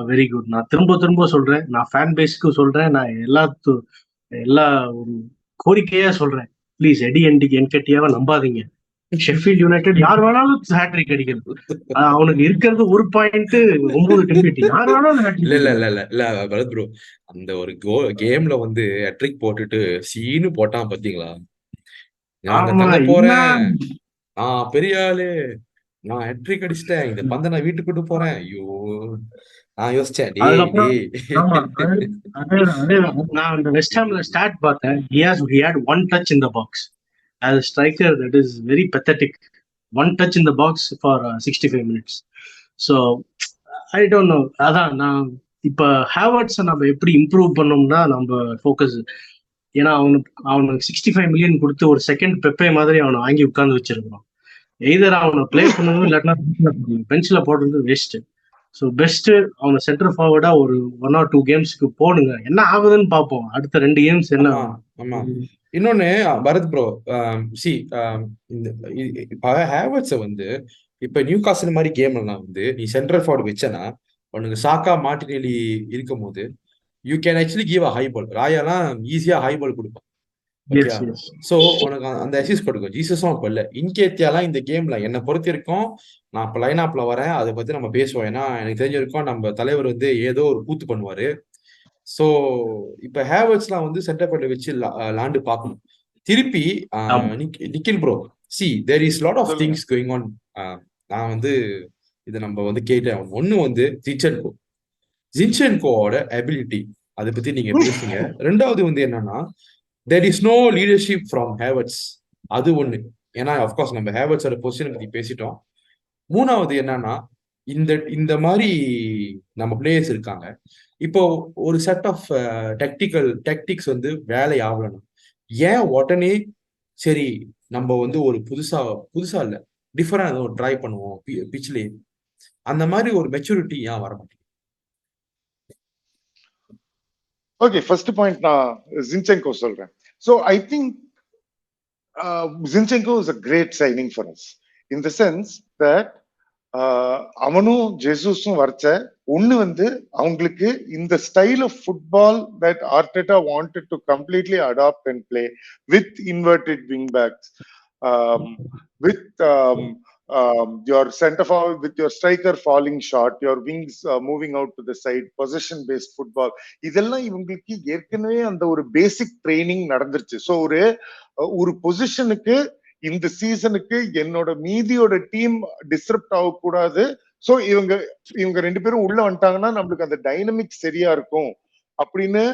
very good. நான் திரும்ப திரும்ப சொல்றேன், நான் ஃபேன் பேஸ்க்கு சொல்றேன், நான் எல்லா ஒரு கோரிக்கையா சொல்றேன், ப்ளீஸ் எடி என்கேடியாவை நம்பாதீங்க. ஷெஃபீல்ட் யுனைடெட் யார் வேணாலும் ஹேட்ரிக் அடிக்கிறது. அவனுக்கு இருக்கிறது 1 பாயிண்ட் 9 டெம்பிட்டி. யார் வேணாலும் இல்ல ப்ரோ, அந்த ஒரு கேம்ல வந்து ஹேட்ரிக் போட்டுட்டு சீனு போட்டான் பாத்தீங்களா? நான் தங்க போறேன், நான் பெரிய ஆளு, நான் ஹேட்ரிக் அடிச்சிட்டேன், இந்த பந்தை நான் வீட்டுக்கு கூட்டு போறேன். ஐயோ நான் யோசிச்சேன், நான் அந்த வெஸ்ட் ஹாம்ல ஸ்டாட் பார்த்தேன். he had 1 touch in the box. As a striker, that is very pathetic. 1 touch in the box for 65 minutes. So I don't know. அதான் நான் இப்ப ஹேவர்ட்ஸை நம்ம எப்படி இம்ப்ரூவ் பண்ணோம்னா நம்ம ஃபோக்கஸ். ஏன்னா அவனுக்கு 65 மில்லியன் கொடுத்து ஒரு செகண்ட் பெப்பே மாதிரி அவனை வாங்கி உட்கார்ந்து வச்சிருக்கணும். எய்தர் அவனை பிளே பண்ணணும், இல்லாட்டினா பெஞ்சில் போடுறது வேஸ்ட். ஸோ பெஸ்ட் அவங்க சென்டர் ஃபார்வர்டா ஒரு 1 or 2 கேம்ஸ்க்கு போடுங்க, என்ன ஆகுதுன்னு பார்ப்போம். அடுத்த 2 கேம்ஸ் என்ன ஆமா ஆமா. இன்னொன்னு பரத் ப்ரோ, சி இந்த இப்ப ஹேவர்ட்ஸை வந்து இப்ப நியூ காசல் மாதிரி கேம்லாம் வந்து நீ சென்ட்ரல் ஃபார்வர்ட் வச்சனா உனக்கு சாக்கா மார்டினெல்லி இருக்கும் போது you can actually give a high ball. ராயாலாம் ஈஸியா ஹை பால் கொடுப்பான். ஓகே, சோ உனக்கு அந்த அசிஸ்ட் கொடுக்கும். ஜீசஸும் அப்ப இல்ல. இன்கேத்தியாலாம் இந்த கேம்ல என்னை பொறுத்த இருக்கும், நான் இப்ப லைன் அப்ல வரேன், அதை பத்தி நம்ம பேசுவோம். ஏன்னா எனக்கு தெரிஞ்சிருக்கோம் நம்ம தலைவர் வந்து ஏதோ ஒரு கூத்து பண்ணுவாரு. சோ இப்ப ஹேவர்ட்ஸ்லாம் வந்து சென்டர் ஃபார்வர்ட் வச்சு லாண்டு பார்க்கணும். திருப்பி Nikhil bro, see there is lot of things going on. நான் வந்து இதை நம்ம வந்து கேட்டேன். ஒண்ணு வந்து ஜின்சென்கோவோட அபிலிட்டி, அதை பத்தி நீங்க பேசுங்க. ரெண்டாவது வந்து என்னன்னா there is no leadership from Havertz. அது ஒண்ணு. ஏன்னா அஃப்கோர்ஸ் நம்ம ஹேவர்ட்ஸோட பொசிஷனை பத்தி பேசிட்டோம். மூணாவது என்னன்னா இந்த மாதிரி நம்ம பிளேயர்ஸ் இருக்காங்க. இப்போ ஒரு செட் ஆஃப் டெக்டிக்ஸ் வந்து வேலை ஆகலன்னா ஏன் உடனே சரி நம்ம வந்து ஒரு புதுசா இல்ல டிஃபரெண்ட் ஒரு ட்ரை பண்ணுவோம் பிச்லயே, அந்த மாதிரி ஒரு மெச்சூரிட்டி ஏன் வர மாட்டேங்குது? ஓகே, ஃபர்ஸ்ட் பாயிண்ட் நான் ஜின்சென்கோ சொல்றேன். So I think Zinchenko is a great signing for us in the sense that அவனும் ஜெசூஸும் வரைச்ச ஒண்ணு வந்து அவங்களுக்கு இந்த style of football that Arteta wanted to completely adapt and play with inverted wing backs, with your center forward, with your striker falling short, your wings moving out to the side, possession based football. இதெல்லாம் இவங்களுக்கு ஏற்கனவே அந்த ஒரு பேசிக் training நடந்துருச்சு. So ஒரு பொசிஷனுக்கு இந்த சீசனுக்கு என்னோட மீதியோட டீம் டிஸ்டர்ப்ட் ஆகக்கூடாது. ஸோ இவங்க 2 பேரும் உள்ள வந்துட்டாங்கன்னா நம்மளுக்கு அந்த டைனமிக் சரியா இருக்கும் அப்படின்னு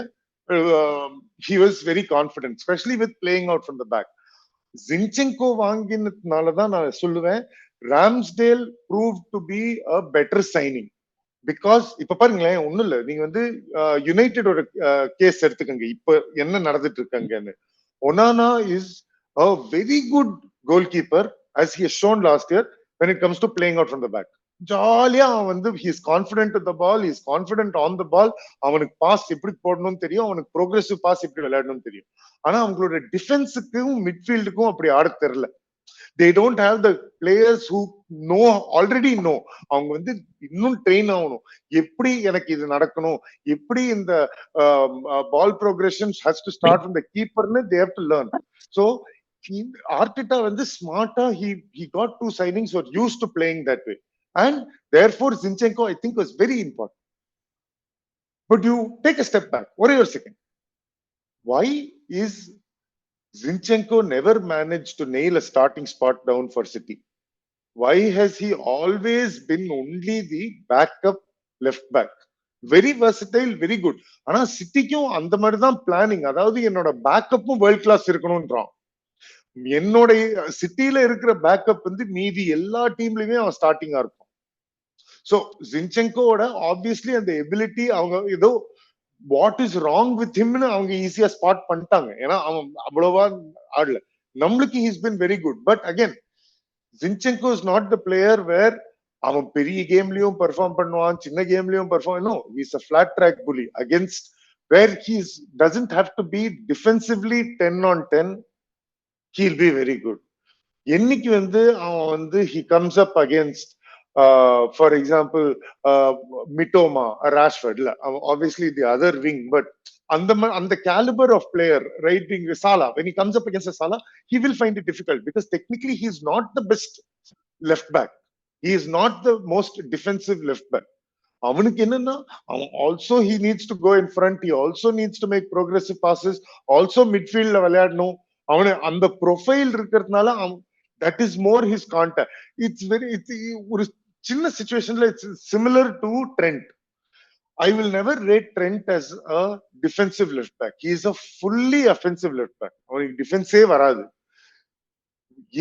he was very confident, especially with playing out from the back. Zinchenko வாங்கினதுனாலதான் நான் சொல்லுவேன் Ramsdale proved to be a better signing. Because இப்ப பாருங்களேன், ஒண்ணும் இல்ல, நீங்க வந்து யுனைடெடோட கேஸ் எடுத்துக்கங்க, இப்ப என்ன நடந்துட்டு இருக்காங்கன்னு. Onana is a very good goalkeeper as he has shown last year when it comes to playing out from the back. ஜாலியா அவன் வந்து he is confident with the ball, he is confident on the ball. அவனுக்கு pass எப்படி போடணும்னு தெரியும், அவனுக்கு progressive pass எப்படி விளையாடணும்னு தெரியும். ஆனா அவங்களோட டிஃபென்ஸுக்கும் மிட்ஃபீல்டுக்கும் அப்படி ஆட தெரியல. they don't have the players who already know. அவங்க வந்து இன்னும் ட்ரெயின் ஆகணும், எப்படி எனக்கு இது நடக்கணும், எப்படி இந்த பால் progression has to start from the keeper ன்னு they have to learn. So Arteta வந்து smarta he got 2 signings who are used to playing that way, and therefore Zinchenko I think was very important. But you take a step back, what are your second, why is Zinchenko never managed to nail a starting spot down for City? Why has he always been only the backup left back? Very versatile, very good. ஆனா சிட்டிக்கும் அந்த மாதிரி தான் planning. அதாவது என்னோட பேக்கப்பும் world class இருக்கணும்ன்றான். என்னோட சிட்டில இருக்கிற backup வந்து மீதி எல்லா டீம்லயுமே அவன் ஸ்டார்டிங்கா இருக்கும். சோ ஜின்சென்கோட ஆப்வியஸ்லி அந்த எபிலிட்டி அவங்க ஏதோ வாட் இஸ் ராங் வித் ஹிம்னு அவங்க ஈஸியா ஸ்பாட் பண்ணிட்டாங்க. ஏன்னா அவன் அவ்வளவா ஆடல. நம்மளுக்கு he's been very good. But again Zinchenko is not the player where அவன் பெரிய கேம்லயும் பெர்ஃபார்ம் பண்ணுவான், சின்ன கேம்லயும் perform. No, he is a flat track bully against where he doesn't have to be defensively 10 on 10. He'll be very good. என்னைக்கு வந்து அவன் வந்து he comes up against for example Mitoma or Rashford, obviously the other wing, but அந்த caliber of player, right wing Salah, when he comes up against a Salah, he will find it difficult because technically he is not the best left back, he is not the most defensive left back. அவனுக்கு என்னன்னா அவன் also he needs to go in front, he also needs to make progressive passes, also midfieldல விளையாடணும். அவனு அந்த profile இருக்கிறதுனால that is more his contact. It's ஒரு சின்ன சிச்சுவேஷன்ல it's similar to Trent. I will never rate Trent as a defensive left back. He is a fully offensive left back. அவனுக்கு டிஃபென்ஸே வராது.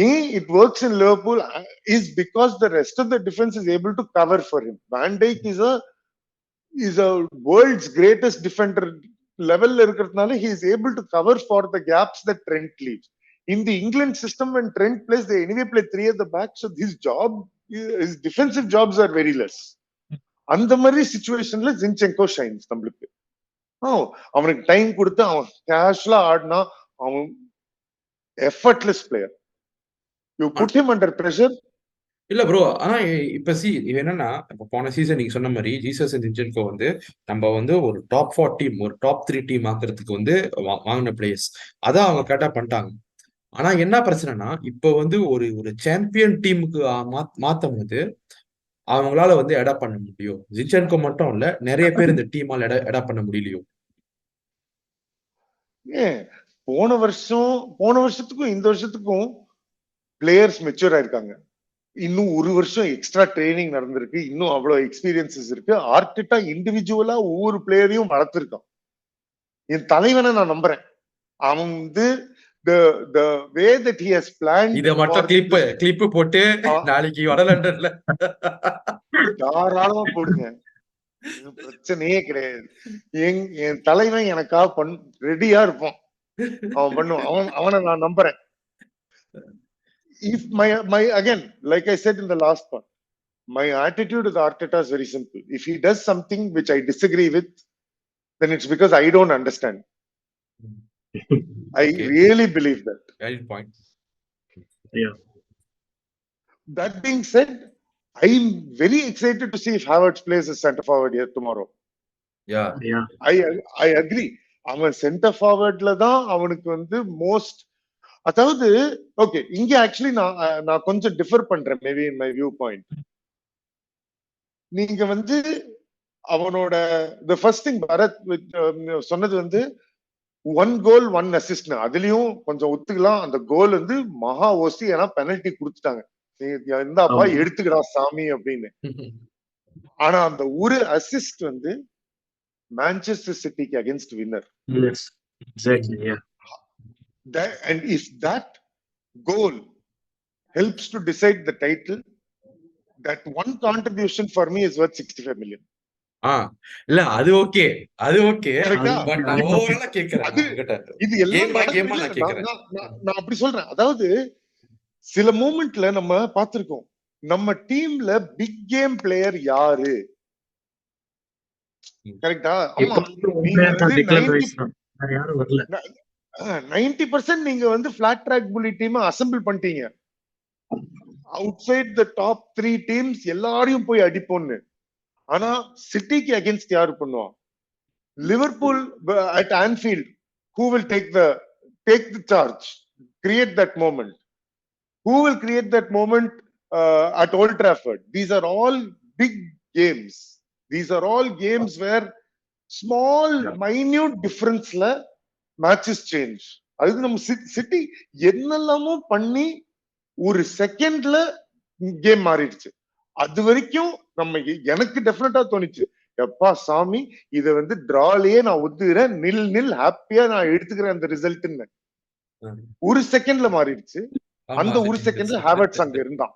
ஏன் it works in Liverpool is because the rest of the defense is able to cover for him. Van Dijk is a world's greatest defender level இருக்கிறதுனால he is able to cover for the gaps that Trent leaves. In the England system, when Trent plays, they anyway play 3 at the back, so his defensive jobs are very less. அந்த மாதிரி சிச்சுவேஷன்ல ஜின்செங்கோ shines நம்மளுக்கு. அவனுக்கு time கொடுத்து அவன் கேஷுவலா ஆடினா அவன் effortless player. You put him under pressure. இல்ல ப்ரோ, ஆனா இப்ப இது என்னன்னா, இப்ப போன சீசன் நீங்க சொன்ன மாதிரி ஜீசஸ் அண்ட் ஜின்சென்கோ வந்து நம்ம வந்து ஒரு டாப் 4 டீம், ஒரு டாப் 3 டீம் ஆக்குறதுக்கு வந்து வாங்கின பிளேயர்ஸ். அதான் அவங்க கரெக்டா பண்ணிட்டாங்க. ஆனா என்ன பிரச்சனைனா, இப்ப வந்து ஒரு ஒரு சாம்பியன் டீமுக்கு மாத்தும் போது அவங்களால வந்து எடா பண்ண முடியும். ஜின்சென்கோ மட்டும் இல்ல, நிறைய பேர் இந்த டீமால எடா பண்ண முடியலையோ. போன வருஷத்துக்கும் இந்த வருஷத்துக்கும் பிளேயர்ஸ் மெச்சூர் ஆயிருக்காங்க. இன்னும் ஒரு வருஷம் எக்ஸ்ட்ரா ட்ரைனிங் நடந்திருக்கு. இன்னும் அவ்வளவு எக்ஸ்பீரியன்சஸ் இருக்கு. ஆர்டெட்டா இண்டிவிஜுவலா ஒவ்வொரு பிளேயரையும் வளர்த்திருக்கான். என் தலைவனை நான் நம்புறேன். அவன் வந்து the way that he has planned இத மட்டும் கிளிப் போட்டு நாளைக்கு வடலண்டன்ல தாராளமா போடுங்க, பிரச்சனையே கிடையாது. என் தலைவன் எனக்காக ரெடியா இருப்பான். அவன் பண்ணுவான். அவனை நான் நம்புறேன். If my again, like I said in the last part, my attitude with Arteta is very simple. If he does something which I disagree with, then it's because I don't understand. I really believe that. Valid point. Yeah. That being said, I'm very excited to see if Havertz plays as center forward here tomorrow. Yeah. I agree. அவன் centre ஃபார்வர்ட்ல தான் அவனுக்கு வந்து most. அதாவது okay, இங்க actually நான் கொஞ்சம் differ பண்றேன் maybe in my view point. நீங்க வந்து அவனோட the first thing பரத் சொன்னது வந்து 1 goal 1 assist. அதுலயும் கொஞ்சம் ஒத்துக்கலாம். அந்த கோல் வந்து மகா ஓசி, ஏன்னா பெனல்டி கொடுத்துட்டாங்க. இந்தாப்பா எடுத்துக்கடா சாமி அப்படின்னு. ஆனா அந்த ஒரு அசிஸ்ட் வந்து மான்செஸ்டர் சிட்டிக்கு against winner. Yes, exactly. Yeah. And if that goal helps to decide the title, that one contribution for me is worth 65 million. இல்ல அது ஓகே, அது ஓகே. பட் நான் ஓவராலா கேக்குறேன். இது எல்லாம் நான் அப்படி சொல்றேன். அதாவது சில மூமெண்ட்ல நம்ம பார்த்திருக்கோம், நம்ம டீம்ல பிக் கேம் பிளேயர் யாரு, கரெக்டா? 90% நீங்க வந்து flat track bully team assemble பண்ணிட்டீங்க. Outside the top 3 teams எல்லாரையும் போய் அடிப்போன்னு. ஆனா சிட்டிக்கு அகைன்ஸ்ட் யாரு பண்ணுவான்? Liverpool at Anfield, who will take the charge, create that moment? Who will create that moment at Old Trafford? These are all big games. These are all games where small minute difference la matches change. அது நம்ம city என்னெல்லாமோ பண்ணி ஒரு செகண்ட்ல game மாறிடுச்சு. அது வரைக்கும் நம்ம எனக்கு டெஃபினட்டா தோணுச்சு, எப்பா சாமி இத வந்து டிராலயே நான் ஒத்துக்கிறேன், நில் ஹாப்பியா நான் எடுத்துக்கிறேன் அந்த ரிசல்ட்னு. ஒரு செகண்ட்ல மாறிடுச்சு. அந்த ஒரு செகண்ட்ல ஹேவர்ட்ஸ் அங்க இருந்தான்.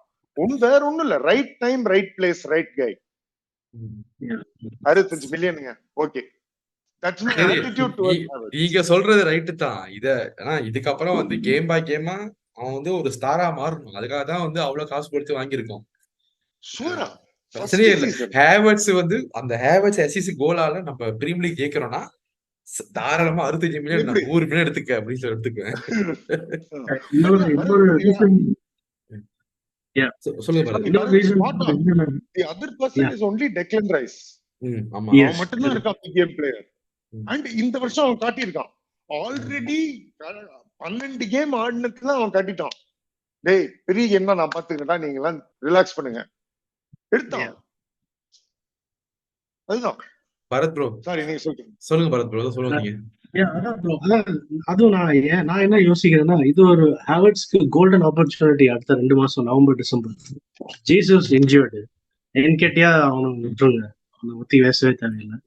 வேற ஒண்ணும் இல்ல, right time right place right guy. 65 மில்லியனுங்க. Okay, that's my attitude towards Havertz. நீங்க சொல்றது ரைட் தான். இதுக்கப்புறம் வந்து கேம் பை கேமா அவன் வந்து ஒரு ஸ்டாரா மாறணும். அதுக்காக தான் வந்து அவ்வளவு காசு கொடுத்து வாங்கியிருக்கோம். பிரச்சனையே இல்ல. ஹேவர்ட்ஸ் வந்து அந்த ஹேவர்ட்ஸ் அசிஸ்ட் கோலால நம்ம பிரீமியர் லீக் ஜெயிக்கிறோம்னா தாராளமா 65 மில்லியன் 100 மில்லியன் எடுத்துக்க அப்படின்னு சொல்லி எடுத்துக்குவேன். சொல்லுங்க. The other person is only Declan Rice. அவன் மட்டும் தான் இருக்கான் பிக் கேம் பிளேயர். அண்ட் இந்த வருஷம் அவன் காட்டியிருக்கான். ஆல்ரெடி 12 கேம் ஆடினதுல அவன் காட்டிட்டான். டேய் பெரிய கேம் தான், நான் பாத்துக்கிறேன்டா, நீங்க எல்லாம் ரிலாக்ஸ் பண்ணுங்க எடுத்தான். அதுதான் பரத் ப்ரோ. சாரி, நீங்க சொல்லுங்க பரத் ப்ரோ, சொல்லுங்க. அதுவும் நான் என்ன யோசிக்கிறேன்னா, இது ஒரு ஹேவர்ட்ஸ்க்கு கோல்டன் ஆப்பர்ச்சுனிட்டி. அடுத்த 2 மாசம் நவம்பர் டிசம்பர் ஜீசஸ் இன்ஜூர்டு, என்கேட்டியா அவனுக்கு விட்டுருங்க, அவனை பத்தி பேசவே தேவையில்லை.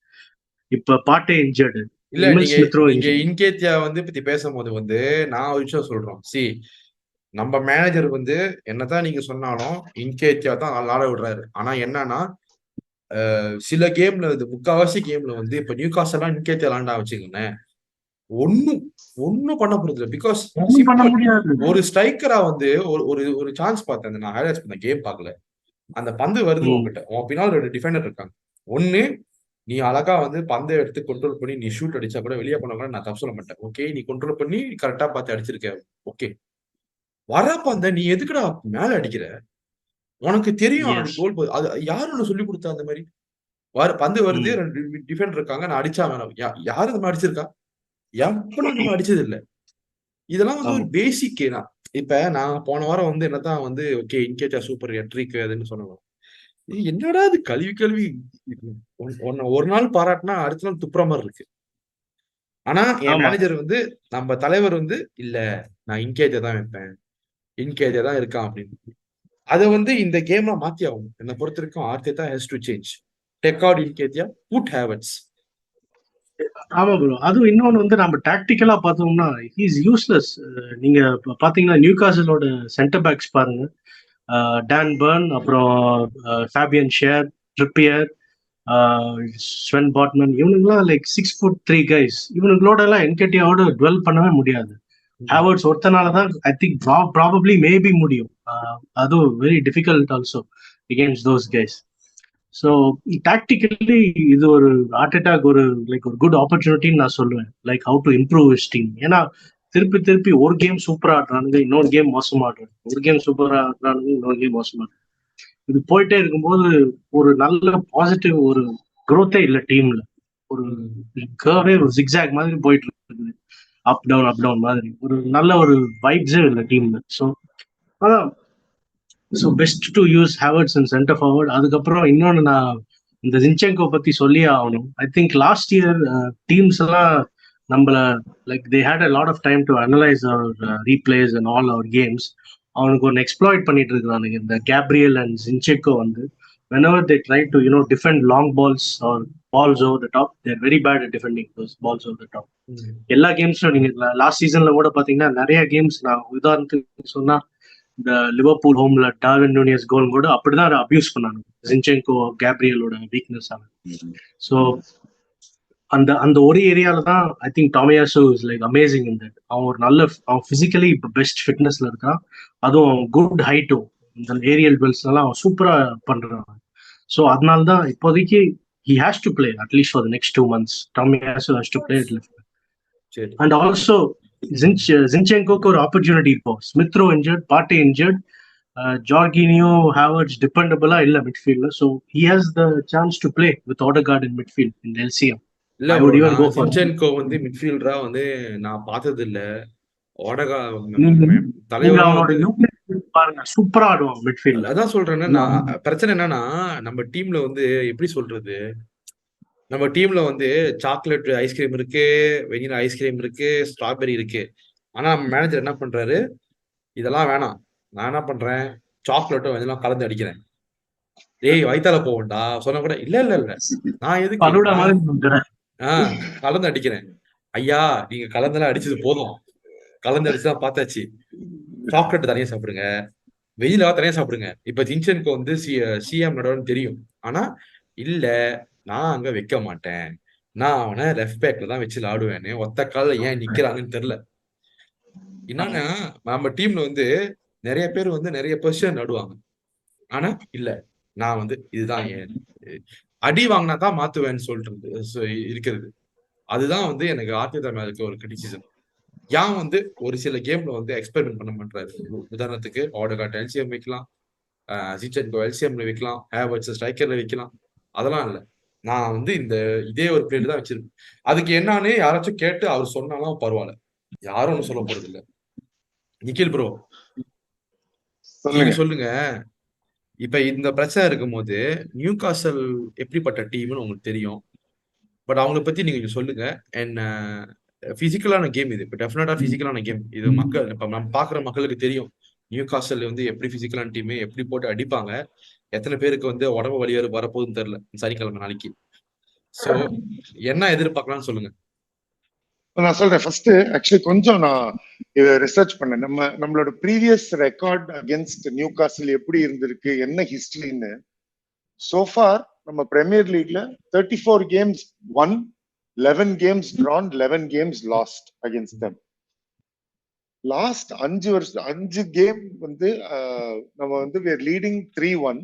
இப்ப பாட்டே இன்ஜூர்டு. இல்ல நீங்க இன்கேத்தியா வந்து பத்தி பேசும்போது வந்து நான் ஒரு விஷயம் சொல்றோம். நம்ம மேனேஜர் வந்து என்னதான் நீங்க சொன்னாலும் இன்கேத்தியா தான் விளாட விடுறாரு. ஆனா என்னன்னா சில கேம்ல முக்காவாசி கேம்ல வந்து இப்ப நியூகாஸ்டல் இன்கேத்தியா விளாண்டா வச்சுக்கோங்க, ஒன்னும் பண்ண போறது இல்லை. பிகாஸ் ஒரு ஸ்ட்ரைக்கரா வந்து ஒரு சான்ஸ் பார்த்தேன், நான் ஹைலைட்ஸ் பண்ண கேம் பார்க்கல. அந்த பந்து வருது உங்ககிட்ட, உன் பின்னால் 2 டிஃபெண்டர் இருக்காங்க, ஒண்ணு நீ அழகா வந்து பந்தை எடுத்து கண்ட்ரோல் பண்ணி நீ ஷூட் அடிச்சா கூட வெளியே போனா கூட நான் தப்பு சொல்ல மாட்டேன். ஓகே, நீ கண்ட்ரோல் பண்ணி கரெக்டா பார்த்து அடிச்சிருக்க. ஓகே, வர பந்தை நீ எதுக்குடா மேல அடிக்கிற? உனக்கு தெரியும் எஸ் நாளைக்கு கோல் போகுது. அது யாரு உனக்கு சொல்லி கொடுத்தா? அந்த மாதிரி பந்து வருது, 2 டிஃபெண்டர் இருக்காங்க, நான் அடிச்சா வேணாம். யாரு இந்த மாதிரி அடிச்சிருக்கா? எப்பனும் நம்ம அடிச்சது இல்ல. இதெல்லாம் வந்து ஒரு ஆமா பேசிக். இப்ப நான் போன வாரம் வந்து என்னதான் வந்து ஓகே இன்கேஜா சூப்பர் எட்ரிக் அதுன்னு சொன்னோம். என்னடா இது கழுவி கழுவி ஒரு நாள் பாராட்டினா அடுத்த நாள் துப்புற மாதிரி இருக்கு. ஆனா என் ஆமா மேனேஜர் வந்து நம்ம தலைவர் வந்து இல்ல, நான் இன்கேஜா தான் வைப்பேன், இன்கேஜா தான் இருக்கான் அப்படின்னு. அதை வந்து இந்த கேம்ல மாத்தி ஆகும். என்னை பொறுத்த வரைக்கும் Arteta has to change. Take out இன்கேஜா, புட் ஹேவர்ட்ஸ். ஆமா ப்ரோ. அதுவும் இன்னொன்னு வந்து நம்ம டாக்டிக்கலா பார்த்தோம்னா ஹீஸ் யூஸ்லெஸ். நீங்க பாத்தீங்கன்னா நியூகாசலோட சென்டர் பேக்ஸ் பாருங்க. டான் பர்ன், அப்புறம் Fabian Schar, Trippier, Sven Botman, இவனுங்களாம் லைக் 6'3" கைஸ். இவனுங்களோட எல்லாம் என்கேடியாவோட டுவெல் பண்ணவே முடியாது. ஹேவர்ட்ஸ் ஒருத்தனால தான் ஐ திங்க் ப்ராபப்ளி மேபி முடியும். அதுவும் very difficult also against those guys. So tactically இது ஒரு ஆர்டெட்டாக்கு ஒரு லைக் ஒரு குட் ஆப்பர்ச்சுனிட்டின்னு நான் சொல்லுவேன். Like how to improve his team. ஏன்னா திருப்பி திருப்பி ஒரு கேம் சூப்பரா ஆடுறானுங்க, இன்னொரு கேம் மோசமா ஆடுறாங்க, ஒரு கேம் சூப்பரா ஆடுறானுங்க, இன்னொரு கேம் மோசமா ஆடுறாங்க. இது போயிட்டே இருக்கும்போது ஒரு நல்ல பாசிட்டிவ் ஒரு growth-ஏ இல்லை டீம்ல. ஒரு கர்வே ஒரு ஜிக்ஸாக் மாதிரி போயிட்டு இருக்குது. அப் டவுன் மாதிரி ஒரு நல்ல ஒரு வைப்ஸே இல்லை டீம்ல. ஸோ அதான். So best to use Havertz and center forward. அதுக்கப்புறம் இன்னொன்று நான் இந்த ஜின்செங்கோ பத்தி சொல்லியே ஆகணும். I think last year teams எல்லாம் நம்மள like they had a lot of time to analyse our replays and all our games. அவனுக்கு ஒன்று எக்ஸ்ப்ளாய்ட் பண்ணிட்டு இருக்கிறானுங்க இந்த கேப்ரியல் அண்ட் ஜின்செங்கோ வந்து. whenever they try to defend long balls or balls over the top, they're very bad at defending those balls over the top. எல்லா கேம்ஸ்லும் நீங்க last சீசன்ல கூட பாத்தீங்கன்னா நிறைய கேம்ஸ், நான் உதாரணத்துக்கு சொன்னா இந்த லிவர்பூல் ஹோம்ல டார்வின் நூனியஸ் கோல் கூட அப்படிதான் அபியூஸ் பண்ணாங்க ஜின்செங்கோ கேப்ரியலோட வீக்னஸ் ஆன. ஸோ அந்த அந்த ஒரு ஏரியால தான் I think டாமியாசு is like amazing in that. அவன் ஒரு நல்ல அவன் பிசிக்கலி இப்போ பெஸ்ட் ஃபிட்னஸ்ல இருக்கான். அதுவும் குட் ஹைட்டும் இந்த ஏரியல் டுவெல்ஸ் எல்லாம் அவன் சூப்பரா பண்றான். ஸோ அதனால தான் இப்போதைக்கு he has to play at least for the next 2 months. Tomiyasu has to play at left. And also Zinchenkoக்கு ஒரு ஆப்பர்ச்சுனிட்டி இப்போ. Smith Rowe injured, Partey injured, Jorginho, Havertz டிபெண்டபிளா இல்ல மிட்ஃபீல்ட்ல. So he has the chance to play with Odegaard in midfield in LCM. இல்ல I bro, would even go நான் for Zinchenko வந்து மிட்ஃபீல்டரா வந்து நான் பார்த்தது இல்ல. ஓடகா நீங்க தலைவரும் அவனோட வந்து யூனிட் பாருங்க, சூப்பரா ஆடுவான் மிட்ஃபீல்ட். அதான் சொல்றேன்னா, நான் பிரச்சனை என்னன்னா நம்ம டீம்ல வந்து எப்படி சொல்றது, நம்ம டீம்ல வந்து சாக்லேட் ஐஸ்கிரீம் இருக்கு, வெனிலா ஐஸ்கிரீம் இருக்கு, ஸ்ட்ராபெரி இருக்கு. ஆனா நம்ம மேனேஜர் என்ன பண்றாரு, இதெல்லாம் வேணாம், நான் என்ன பண்றேன், சாக்லேட்டும் வெனிலாம் கலந்து அடிக்கிறேன். ஏய் வயித்தால போவோம்டா சொன்ன கூட இல்ல இல்ல இல்ல, நான் எதுக்கு பலுடா மாதிரி கலந்து அடிக்கிறேன். ஐயா நீங்க கலந்தெல்லாம் அடிச்சது போதும், கலந்து அடிச்சுதான் பார்த்தாச்சு. சாக்லேட் தனியா சாப்பிடுங்க, வெயிலா தனியா சாப்பிடுங்க. இப்ப ஜின்சென்கோ வந்து சிஎம் நடுவன்னு தெரியும். ஆனா இல்ல, நான் அங்க வைக்க மாட்டேன், நான் அவனை லெஃப்ட் பேக்ல தான் வச்சு ஆடுவேன்னு ஒத்த கால ஏன் நிக்கிறாங்கன்னு தெரியல. என்னன்னா நம்ம டீம்ல வந்து நிறைய பேர் வந்து நிறைய பொசிஷன் நடுவாங்க. ஆனா இல்ல, நான் வந்து இதுதான் ஏன் அடி வாங்கினா தான் மாத்துவேன்னு சொல்லிட்டு இருக்கிறது. அதுதான் வந்து எனக்கு ஆர்டெட்டா மேல இருக்க ஒரு கிரிட்டிசிசம். ஏன் வந்து ஒரு சில கேம்ல வந்து எக்ஸ்பெரிமெண்ட் பண்ண மாட்டாரு. உதாரணத்துக்கு ஆடோகார்ட் எல்சிஎம் வைக்கலாம், ஜின்சென்கோ எல்சிஎம்ல வைக்கலாம், ஹேவர்ட்ஸ் ஸ்ட்ரைக்கர்ல வைக்கலாம். அதெல்லாம் இல்ல, நான் வந்து இதே ஒரு பிளேட் தான் வச்சிருப்பேன். அதுக்கு என்னன்னு யாராச்சும் கேட்டு அவர் சொன்னாலும் பரவாயில்ல, யாரும் ஒன்றும் சொல்ல போறது இல்ல. நிக்கில் ப்ரோ, நீங்க சொல்லுங்க. இப்ப இந்த பிரச்சனை இருக்கும்போது நியூகாசல் எப்படிப்பட்ட டீம்னு உங்களுக்கு தெரியும். பட் அவங்கள பத்தி நீங்க சொல்லுங்க. அண்ட் பிசிக்கலான கேம் இது. இப்போ டெஃபினட்டா பிசிக்கலான கேம் இது. மக்கள் இப்ப நம்ம பாக்குற மக்களுக்கு தெரியும் நியூகாசல் வந்து எப்படி பிசிக்கலான டீம், எப்படி போட்டு அடிப்பாங்க, எத்தனை பேருக்கு வந்து உடம்பு வலி வரப்போகுதுன்னு தெரியல சனிக்கிழமை நாளைக்கு. சோ என்ன எதிர்பார்க்கலாம்னு சொல்லுங்க. நான் சொல்றேன். ஃபர்ஸ்ட் ஆக்சுவலி கொஞ்சம் நான் இதை ரிசர்ச் பண்ணேன். நம்மளோட ப்ரீவியஸ் ரெக்கார்ட் அகேன்ஸ்ட் நியூகாசில் எப்படி இருந்திருக்கு, என்ன ஹிஸ்டரின்னு. சோஃபார் நம்ம பிரீமியர் லீக்ல 34 games won, 11 games drawn, 11 games lost against them. Last 5 game வந்து நம்ம வந்து we are leading 3-1.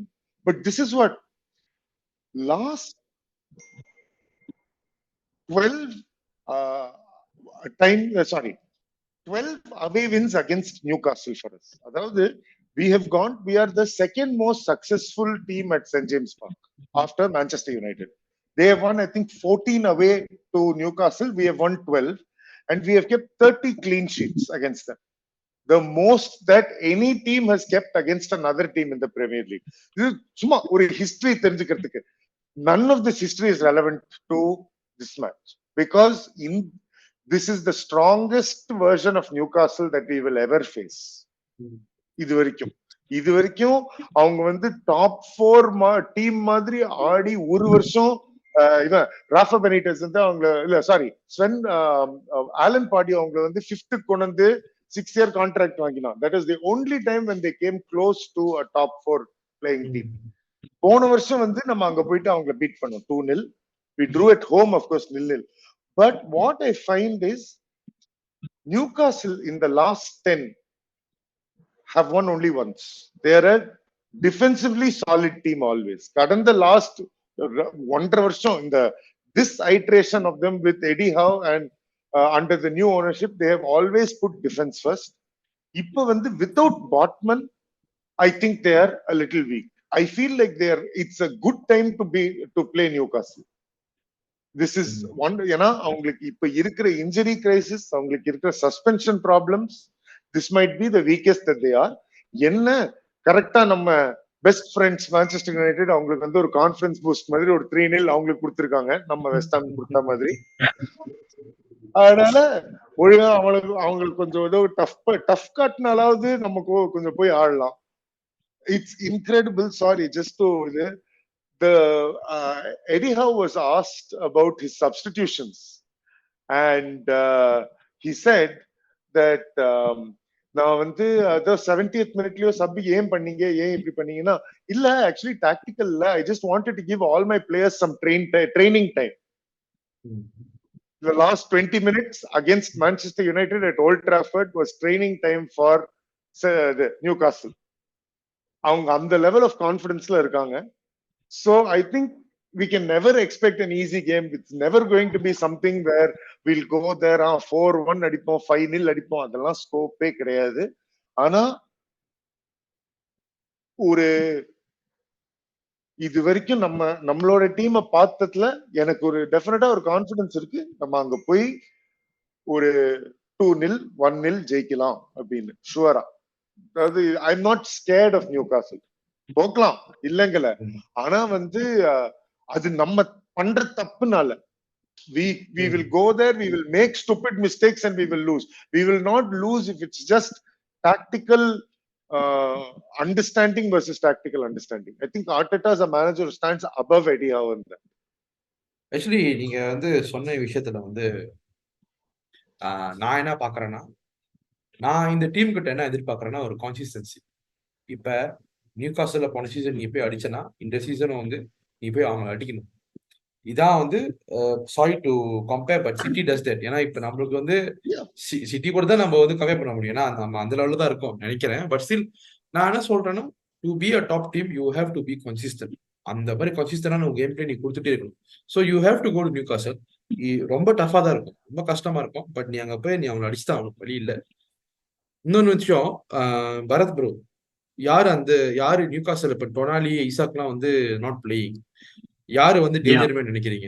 But this is what last 12 away wins against Newcastle for us. அதாவது we are the second most successful team at St. James Park after Manchester United. They have won, I think, 14 away to Newcastle. We have won 12 and we have kept 30 clean sheets against them. The most that any team has kept against another team in the Premier League. This is சும்மா ஒரு history தெரிஞ்சுக்கிறதுக்கு. None of this history is relevant to this match because this is the strongest version of Newcastle that we will ever face. இது வரைக்கும் அவங்க வந்து top 4 team மாதிரி ஆடி ஒரு வருஷம் இவன் ராஃபா பெனிட்டஸ் வந்து அவங்க இல்ல சாரி ஸ்வென் ஆலன் பாடி அவங்க வந்து 5th கொண்டு வந்து 6-year contract வாங்கினான். That is the only time when they came close to a top 4 playing team. போன வருஷம் வந்து நம்ம அங்க போயிட்டு அவங்களை பீட் பண்ணோம் 2-0. We drew at home, of course, 0-0. But what I find is Newcastle in the last 10 have won only once. They are a defensively solid team always. கடந்த last 1.5 வருஷம் இந்த this iteration of them with Eddie Howe and under the new ownership, they have always put defense first. இப்போ வந்து without Botman, I think they are a little weak. I feel like it's a good time to play Newcastle. This is one, ஏன்னா அவங்களுக்கு இப்ப இருக்கிற injury crisis, அவங்களுக்கு இருக்கிற suspension problems, this might be the weakest that they are. என்ன கரெக்டா நம்ம best friends Manchester United அவங்களுக்கு வந்து ஒரு கான்ஃபரன்ஸ் பூஸ்ட் மாதிரி ஒரு 3-0 அவங்களுக்கு கொடுத்துருக்காங்க, நம்ம வெஸ்ட் ஹாம் கொடுத்த மாதிரி. அதனால ஒழுங்கா அவங்களுக்கு கொஞ்சம் ஏதோ டஃப் காட்டினாலாவது நமக்கு கொஞ்சம் போய் ஆடலாம். It's incredible. Sorry, just to Eddie Howe was asked about his substitutions, and he said that நான் வந்து 70th மினிட்லயோ சப் ஏன் பண்ணீங்க, ஏன் இப்படி பண்ணீங்கன்னா, இல்ல ஆக்சுவலி டாக்டிக்கல் இல்ல, I just wanted to give all my players some training time. The last 20 minutes against Manchester United at Old Trafford was training time for Newcastle. அவங்க அந்த லெவல் ஆஃப் கான்ஃபிடன்ஸ்ல இருக்காங்க. So I think we can never expect an easy game. It's never going to be something where we'll go there 4-1 அடிப்போம் 5-0 அடிப்போம், அதெல்லாம் ஸ்கோப்பே கிடையாது. ஆனா ஒரு இது வரைக்கும் நம்மளோட டீமை பார்த்ததுல எனக்கு ஒரு டெஃபினட்டா ஒரு கான்ஃபிடன்ஸ் இருக்கு, நம்ம அங்க போய் ஒரு 2-0 1-0 ஜெயிக்கலாம் அப்படின்னு ஷுவரா. அதாவது I'm not scared of Newcastle. போக்கலாம் இல்லைங்கல, ஆனா வந்து அது நம்ம பண்ற தப்புனால we will go there, we will make stupid mistakes and we will lose. We will not lose if it's just tactical understanding versus tactical understanding. I think Arteta as a manager stands above Eddie Howe in that. Actually நீங்க வந்து சொன்ன விஷயத்துல வந்து நான் என்ன பாக்குறேன்னா, நான் இந்த team கிட்ட என்ன எதிர்பார்க்கறேன்னா ஒரு கான்சிஸ்டன்சி. இப்ப நியூகாஸ்ல போன சீசன் நீ போய் அடிச்சனா, இந்த சீசனும் வந்து நீ போய் அவங்க அடிக்கணும். இதான் வந்து sorry to compare, but city does that. ஏன்னா இப்ப நம்மளுக்கு வந்து சிட்டி கூட தான் நம்ம வந்து கம்பேர் பண்ண முடியும், ஏன்னா நம்ம அந்த லெவலில் தான் இருக்கோம் நினைக்கிறேன். பட் ஸ்டில் நான் என்ன சொல்றேன்னா, to be a top team you have to be consistent. அந்த மாதிரி கன்சிஸ்டன்டான கேம் பிளே நீ கொடுத்துட்டே இருக்கணும். So you have to go to Newcastle. ரொம்ப டஃபா தான் இருக்கும், ரொம்ப கஷ்டமா இருக்கும், பட் நீ அங்க போய் நீ அவங்களை அடிச்சுதான் ஆகணும், வழி இல்லை. இன்னொன்னு விஷயம், பரத் ப்ரோ, யாரு நியூகாஸ்ல் இப்ப டொனாலி இசாக்லாம் வந்து நாட் பிளேயிங், யாரு வந்து டேஞ்சர்மே நினைக்கிறீங்க?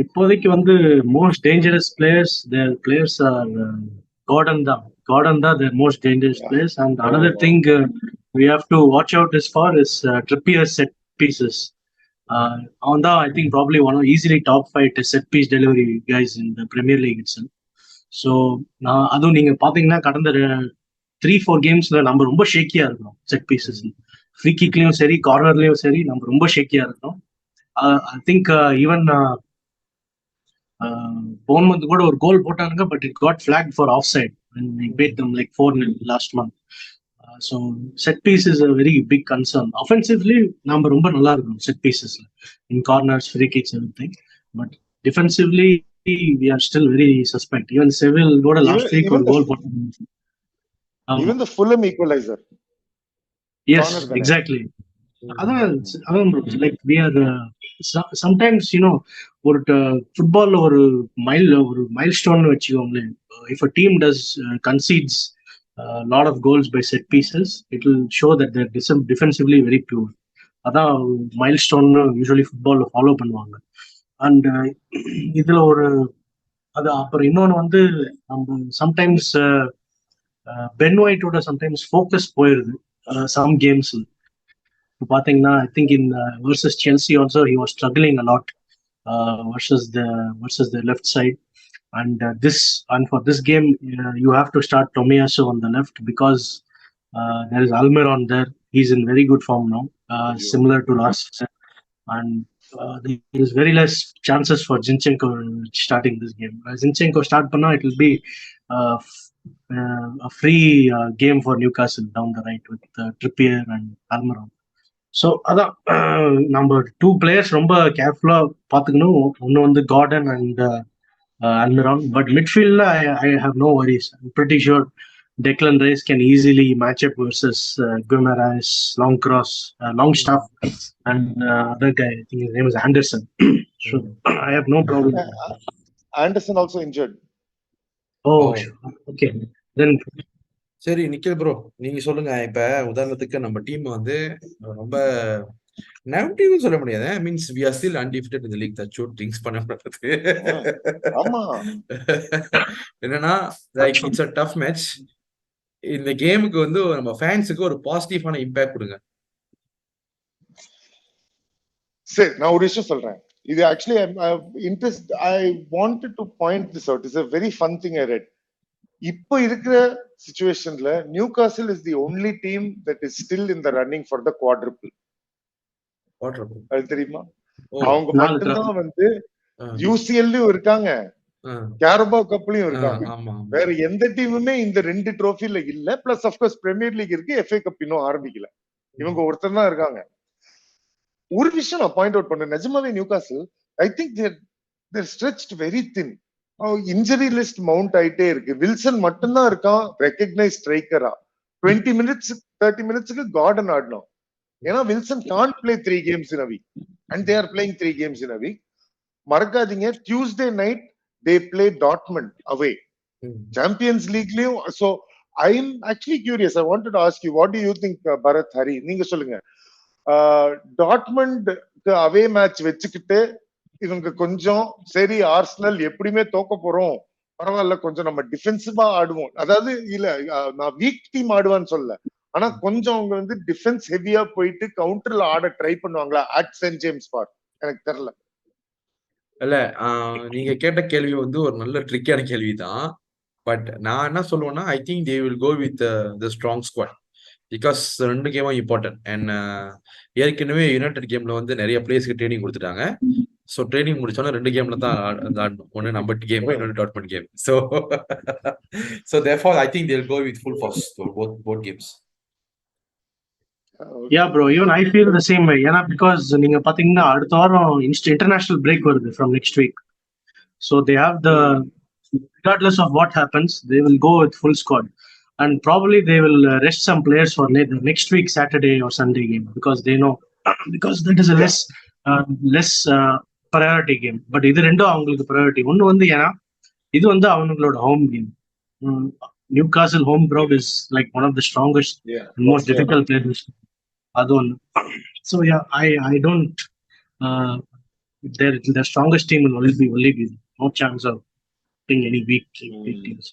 இப்போதைக்கு வந்து most dangerous players R garden தான் the most dangerous players. And another thing we have to watch out is Trippier set pieces. On that, I think probably one of easily top 5 set piece delivery guys in the Premier League itself. So அதுவும் நீங்க பாத்தீங்கன்னா கடந்த 3-4 கேம்ஸ்ல நம்ம ரொம்ப ஷேக்கியா இருக்கோம் set pieces. Free கிக்லயும் சரி கார்னர்லயும் சரி நம்ம ரொம்ப ஷேக்கியா இருக்கோம். ஐ திங்க் ஈவன் போன்மந்த் கூட ஒரு கோல் போட்டாங்க, but it got flagged for offside and we beat them like 4-0 last month. So set piece is a very big concern. Offensively நம்ம ரொம்ப நல்லா இருக்கோம் set piecesல, in corners, free kicks, everything, but defensively we are still very suspect. Even Seville got a last week ஒரு goal போட்டாங்க. Even the Fulham equalizer. Yes, exactly. அதான் like we are sometimes you know ஒரு ஃபுட்பால்ல ஒரு milestone வச்சுக்கோங்களேன். If a team does concedes lot of goals by set pieces, it will show that they're defensively very poor. அதான் milestone usually ஃபுட்பால்ல follow பண்ணுவாங்க. And இதுல அது அப்புறம் இன்னொன்று வந்து நம்ம சம்டைம்ஸ் பென் ஒயிட்டோட சம்டைம்ஸ் ஃபோக்கஸ் போயிருது சம் கேம்ஸ். இப்போ பார்த்தீங்கன்னா I think in versus Chelsea also he was struggling a lot versus the left side. And for this game, you have to start Tomiyasu on the left because there is Almiron there. He's in very good form now, similar to last season. And there is very less chances for Zinchenko starting this game. Zinchenko start panna, it will be a free game for Newcastle down the right with Trippier and Almiron. So அதான் நம்ம 2 players ரொம்ப கேர்ஃபுல்லா பார்த்துக்கணும். ஒன்று வந்து garden and Almiron. But midfield, I have no worries. I'm pretty sure Declan Rice can easily match up versus Guimaraes, long cross, long stuff, and other guy, I think his name is Anderson. So I have no problem. Anderson also injured. Oh, sure. Okay. Then சரி Nikhil bro, நீங்க சொல்லுங்க. இப்ப உதாரணத்துக்கு நம்ம team வந்து ரொம்ப negative சொல்ல முடியாது. Means we are still undefeated in the league. that should drinks பண்ண பண்றது. ஆமா. என்னன்னா like it's a tough match. இந்த கேமுக்கு வந்து நம்ம ஃபேன்ஸுக்கு ஒரு பாசிட்டிவான இம்பாக்ட் கொடுங்க. சரி, நான் ஒரு விஷயம் சொல்றேன். இது actually I wanted to point this out. It's a very fun thing I read. இப்போ இருக்கிற சிச்சுவேஷன்ல Newcastle is the only team that is still in the running for the quadruple. அது தெரியுமா? அவங்க மட்டும்தான் வந்து யூசிஎல்லையும் இருக்காங்க, கேரபா கப்லயும் இருக்காங்க. வேற எந்த டீமுமே இந்த 2 ட்ரோஃபில இல்ல. பிளஸ் அஃப்கோர்ஸ் பிரீமியர் லீக் இருக்கு, எஃப்ஏ கப் இன்னும் ஆரம்பிக்கல. இவங்க ஒருத்தர் தான் இருக்காங்க. ஒரு விஷயம் நான் பாயிண்ட் அவுட் பண்றேன். நிஜமாவே Newcastle I think they're stretched very thin. Injury list mount ஆயிட்டே இருக்கு. வில்சன் மட்டும்தான் இருக்கான் ரெகக்னைஸ் ஸ்ட்ரைக்கரா. 20 மினிட்ஸ் 30 மினிட்ஸ்க்கு கார்டன் ஆடணும். ஏன்னா Wilson can't play 3 games in a week and they are playing 3 games in a week. மறக்காதீங்க, Tuesday night they play Dortmund away, Champions League-லயும். So I am actually curious. I wanted to ask you, what do you think, Barath, Hari, நீங்க சொல்லுங்க. Dortmund அவே match வச்சுக்கிட்டு இவங்க கொஞ்சம் சரி Arsenal எப்படியுமே தோக்க போறோம், பரவாயில்ல கொஞ்சம் நம்ம டிஃபென்சிவா ஆடுவோம். அதாவது இல்ல நான் வீக் டீம் ஆடுவான்னு சொல்ல, ஆனா கொஞ்சம் அவங்க வந்து டிஃபென்ஸ் ஹெவியா போயிட்டு கவுண்டர்ல ஆட ட்ரை பண்ணுவாங்களா அட் சென்ட் ஜேம்ஸ் பார்க்? எனக்கு தெரியல. இல்ல நீங்க கேட்ட கேள்வி வந்து ஒரு நல்ல ட்ரிக்கியான கேள்விதான். பட் நான் என்ன சொல்லுவேன்னா, I think they will go with the strong squad because 2 கேமும் இம்பார்ட்டன்ட். அண்ட் ஏற்கனவே யுனைடெட் கேம்ல வந்து நிறைய பிளேயர்ஸ்க்கு ட்ரைனிங் கொடுத்துட்டாங்க. ஸோ ட்ரைனிங் முடிச்சோன்னா 2 கேம்ல தான் ஆடணும். ஒன்று நம்ம கேம், இன்னொன்று Dortmund game. So therefore I think they'll go with full force for both games. Yeah bro, even I feel the same way. ஏன்னா because நீங்க பாத்தீங்கன்னா அடுத்த வாரம் இன்டர்நேஷனல் பிரேக் வருது from next week. So they have regardless of what happens, they will go with full squad. And probably they will rest some players for the next week Saturday or Sunday game because they know because that is a less priority game. But இது ரெண்டும் அவங்களுக்கு priority. ஒன்னு வந்து ஏன்னா இது வந்து அவங்களோட home game. Newcastle home ground is like one of the strongest and most difficult places. அது ஒன்று. So yeah, I don't their strongest team will only be no chance of being any weak teams.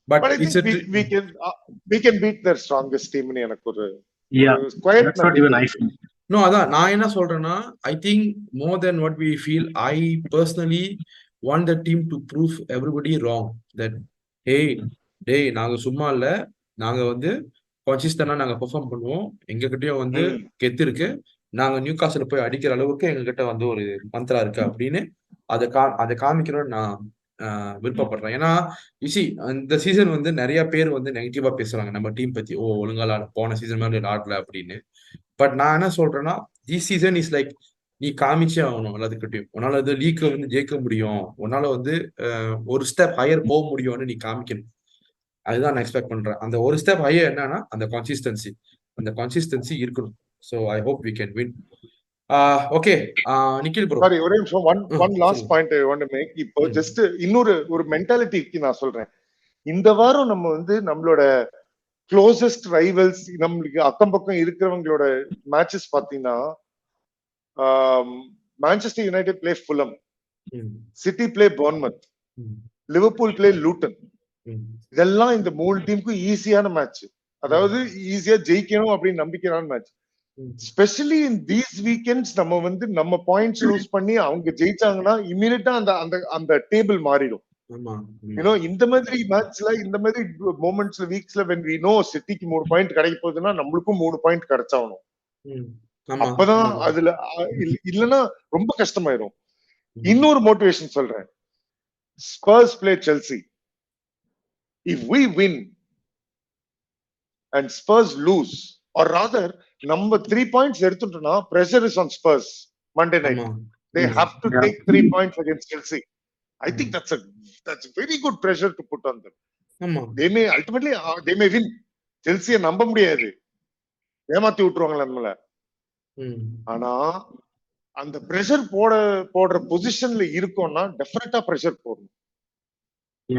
But I think we can beat their strongest team னு எனக்கு ஒரு that's not even I feel. No, அதான் நான் என்ன சொல்றேன்னா, I think more than what we feel, I personally want the team to prove everybody wrong that hey நாங்க சும்மா இல்ல, நாங்க வந்து கன்சிஸ்டன்டா நாங்க பெர்ஃபார்ம் பண்ணுவோம், எங்ககிட்டயும் வந்து கெத்து இருக்கு, நாங்க நியூகாசில் போய் அடிக்கிற அளவுக்கு எங்ககிட்ட வந்து ஒரு மந்த்ரா இருக்கு அப்படின்னு அதை காமிக்கணும்னு நான் விருப்பப்படுறேன். ஏன்னா யூசி இந்த சீசன் வந்து நிறைய பேர் வந்து நெகட்டிவா பேசுறாங்க நம்ம டீம் பத்தி. ஒழுங்கா போன சீசன் மாதிரி ஆடல அப்படின்னு. பட் நான் என்ன சொல்றேன்னா, திஸ் சீசன் இஸ் லைக் நீ காமிச்சே ஆகணும் எல்லாத்துக்கிட்டையும். உன்னால வந்து லீக் வந்து ஜெயிக்க முடியும், உன்னால வந்து ஒரு ஸ்டெப் ஹையர் போக முடியும்னு நீ காமிக்கணும். அதுதான் நான் எக்ஸ்பெக்ட் பண்றேன். அந்த ஒரு ஸ்டெப் ஹையர் என்னன்னா அந்த கன்சிஸ்டன்சி. அந்த கன்சிஸ்டன்சி இருக்கணும். So I hope we can win. Okay, Nikhil bro. Sorry, ஒரே நிமிஷம். ஒன் லாஸ்ட் சொல்லுங்க. Point I want to make. இப்போ ஜஸ்ட் இன்னொரு மென்டாலிட்டிக்கு நான் சொல்றேன். இந்த வாரம் நம்ம வந்து நம்மளோட க்ளோசஸ்ட் ரைவல்ஸ், நம்மளுக்கு அக்கம் பக்கம் இருக்கிறவங்களோட மேட்சஸ் பாத்தீங்கன்னா, Manchester United play Fulham, city play Bournemouth, Liverpool play Luton. இதெல்லாம் இந்த 3 டீமுக்கும் ஈஸியான மேட்ச். அதாவது ஈஸியா ஜெயிக்கணும் அப்படின்னு நம்பிக்கையான match. Specially in these weekends நம்ம வந்து நம்ம பாயிண்ட்ஸ் லூஸ் பண்ணி அவங்க ஜெயிச்சாங்கன்னா இம்மீடியட்டா அந்த அந்த அந்த டேபிள் மாறிடும். இந்த மாதிரி மேட்ச்ல, இந்த மாதிரி மொமெண்ட்ஸ்ல, வீக்ஸ்ல when we know சிட்டிக்கு 3 பாயிண்ட் கிடைக்க போகுதுன்னா நம்மளுக்கும் 3 பாயிண்ட் கிடைச்சாகணும். அப்பதான் அதுல இல்லைன்னா ரொம்ப கஷ்டமாயிரும். இன்னொரு மோட்டிவேஷன் சொல்றேன். Spruce play Chelsea. If we win and Spurs lose, or rather நம்ம 3 points எடுத்துட்டோம்னா pressure is on Spurs Monday night. They have to take 3 points against Chelsea. I think that's very good pressure to put on them. They may ultimately they may win. Chelsea நம்ப முடியாது, ஏமாத்தி விட்டுருவாங்க நம்மள. ஆனா அந்த pressure போடுற பொசிஷன்ல இருக்கோம்னா டெஃபினட்டா பிரஷர் போடணும்.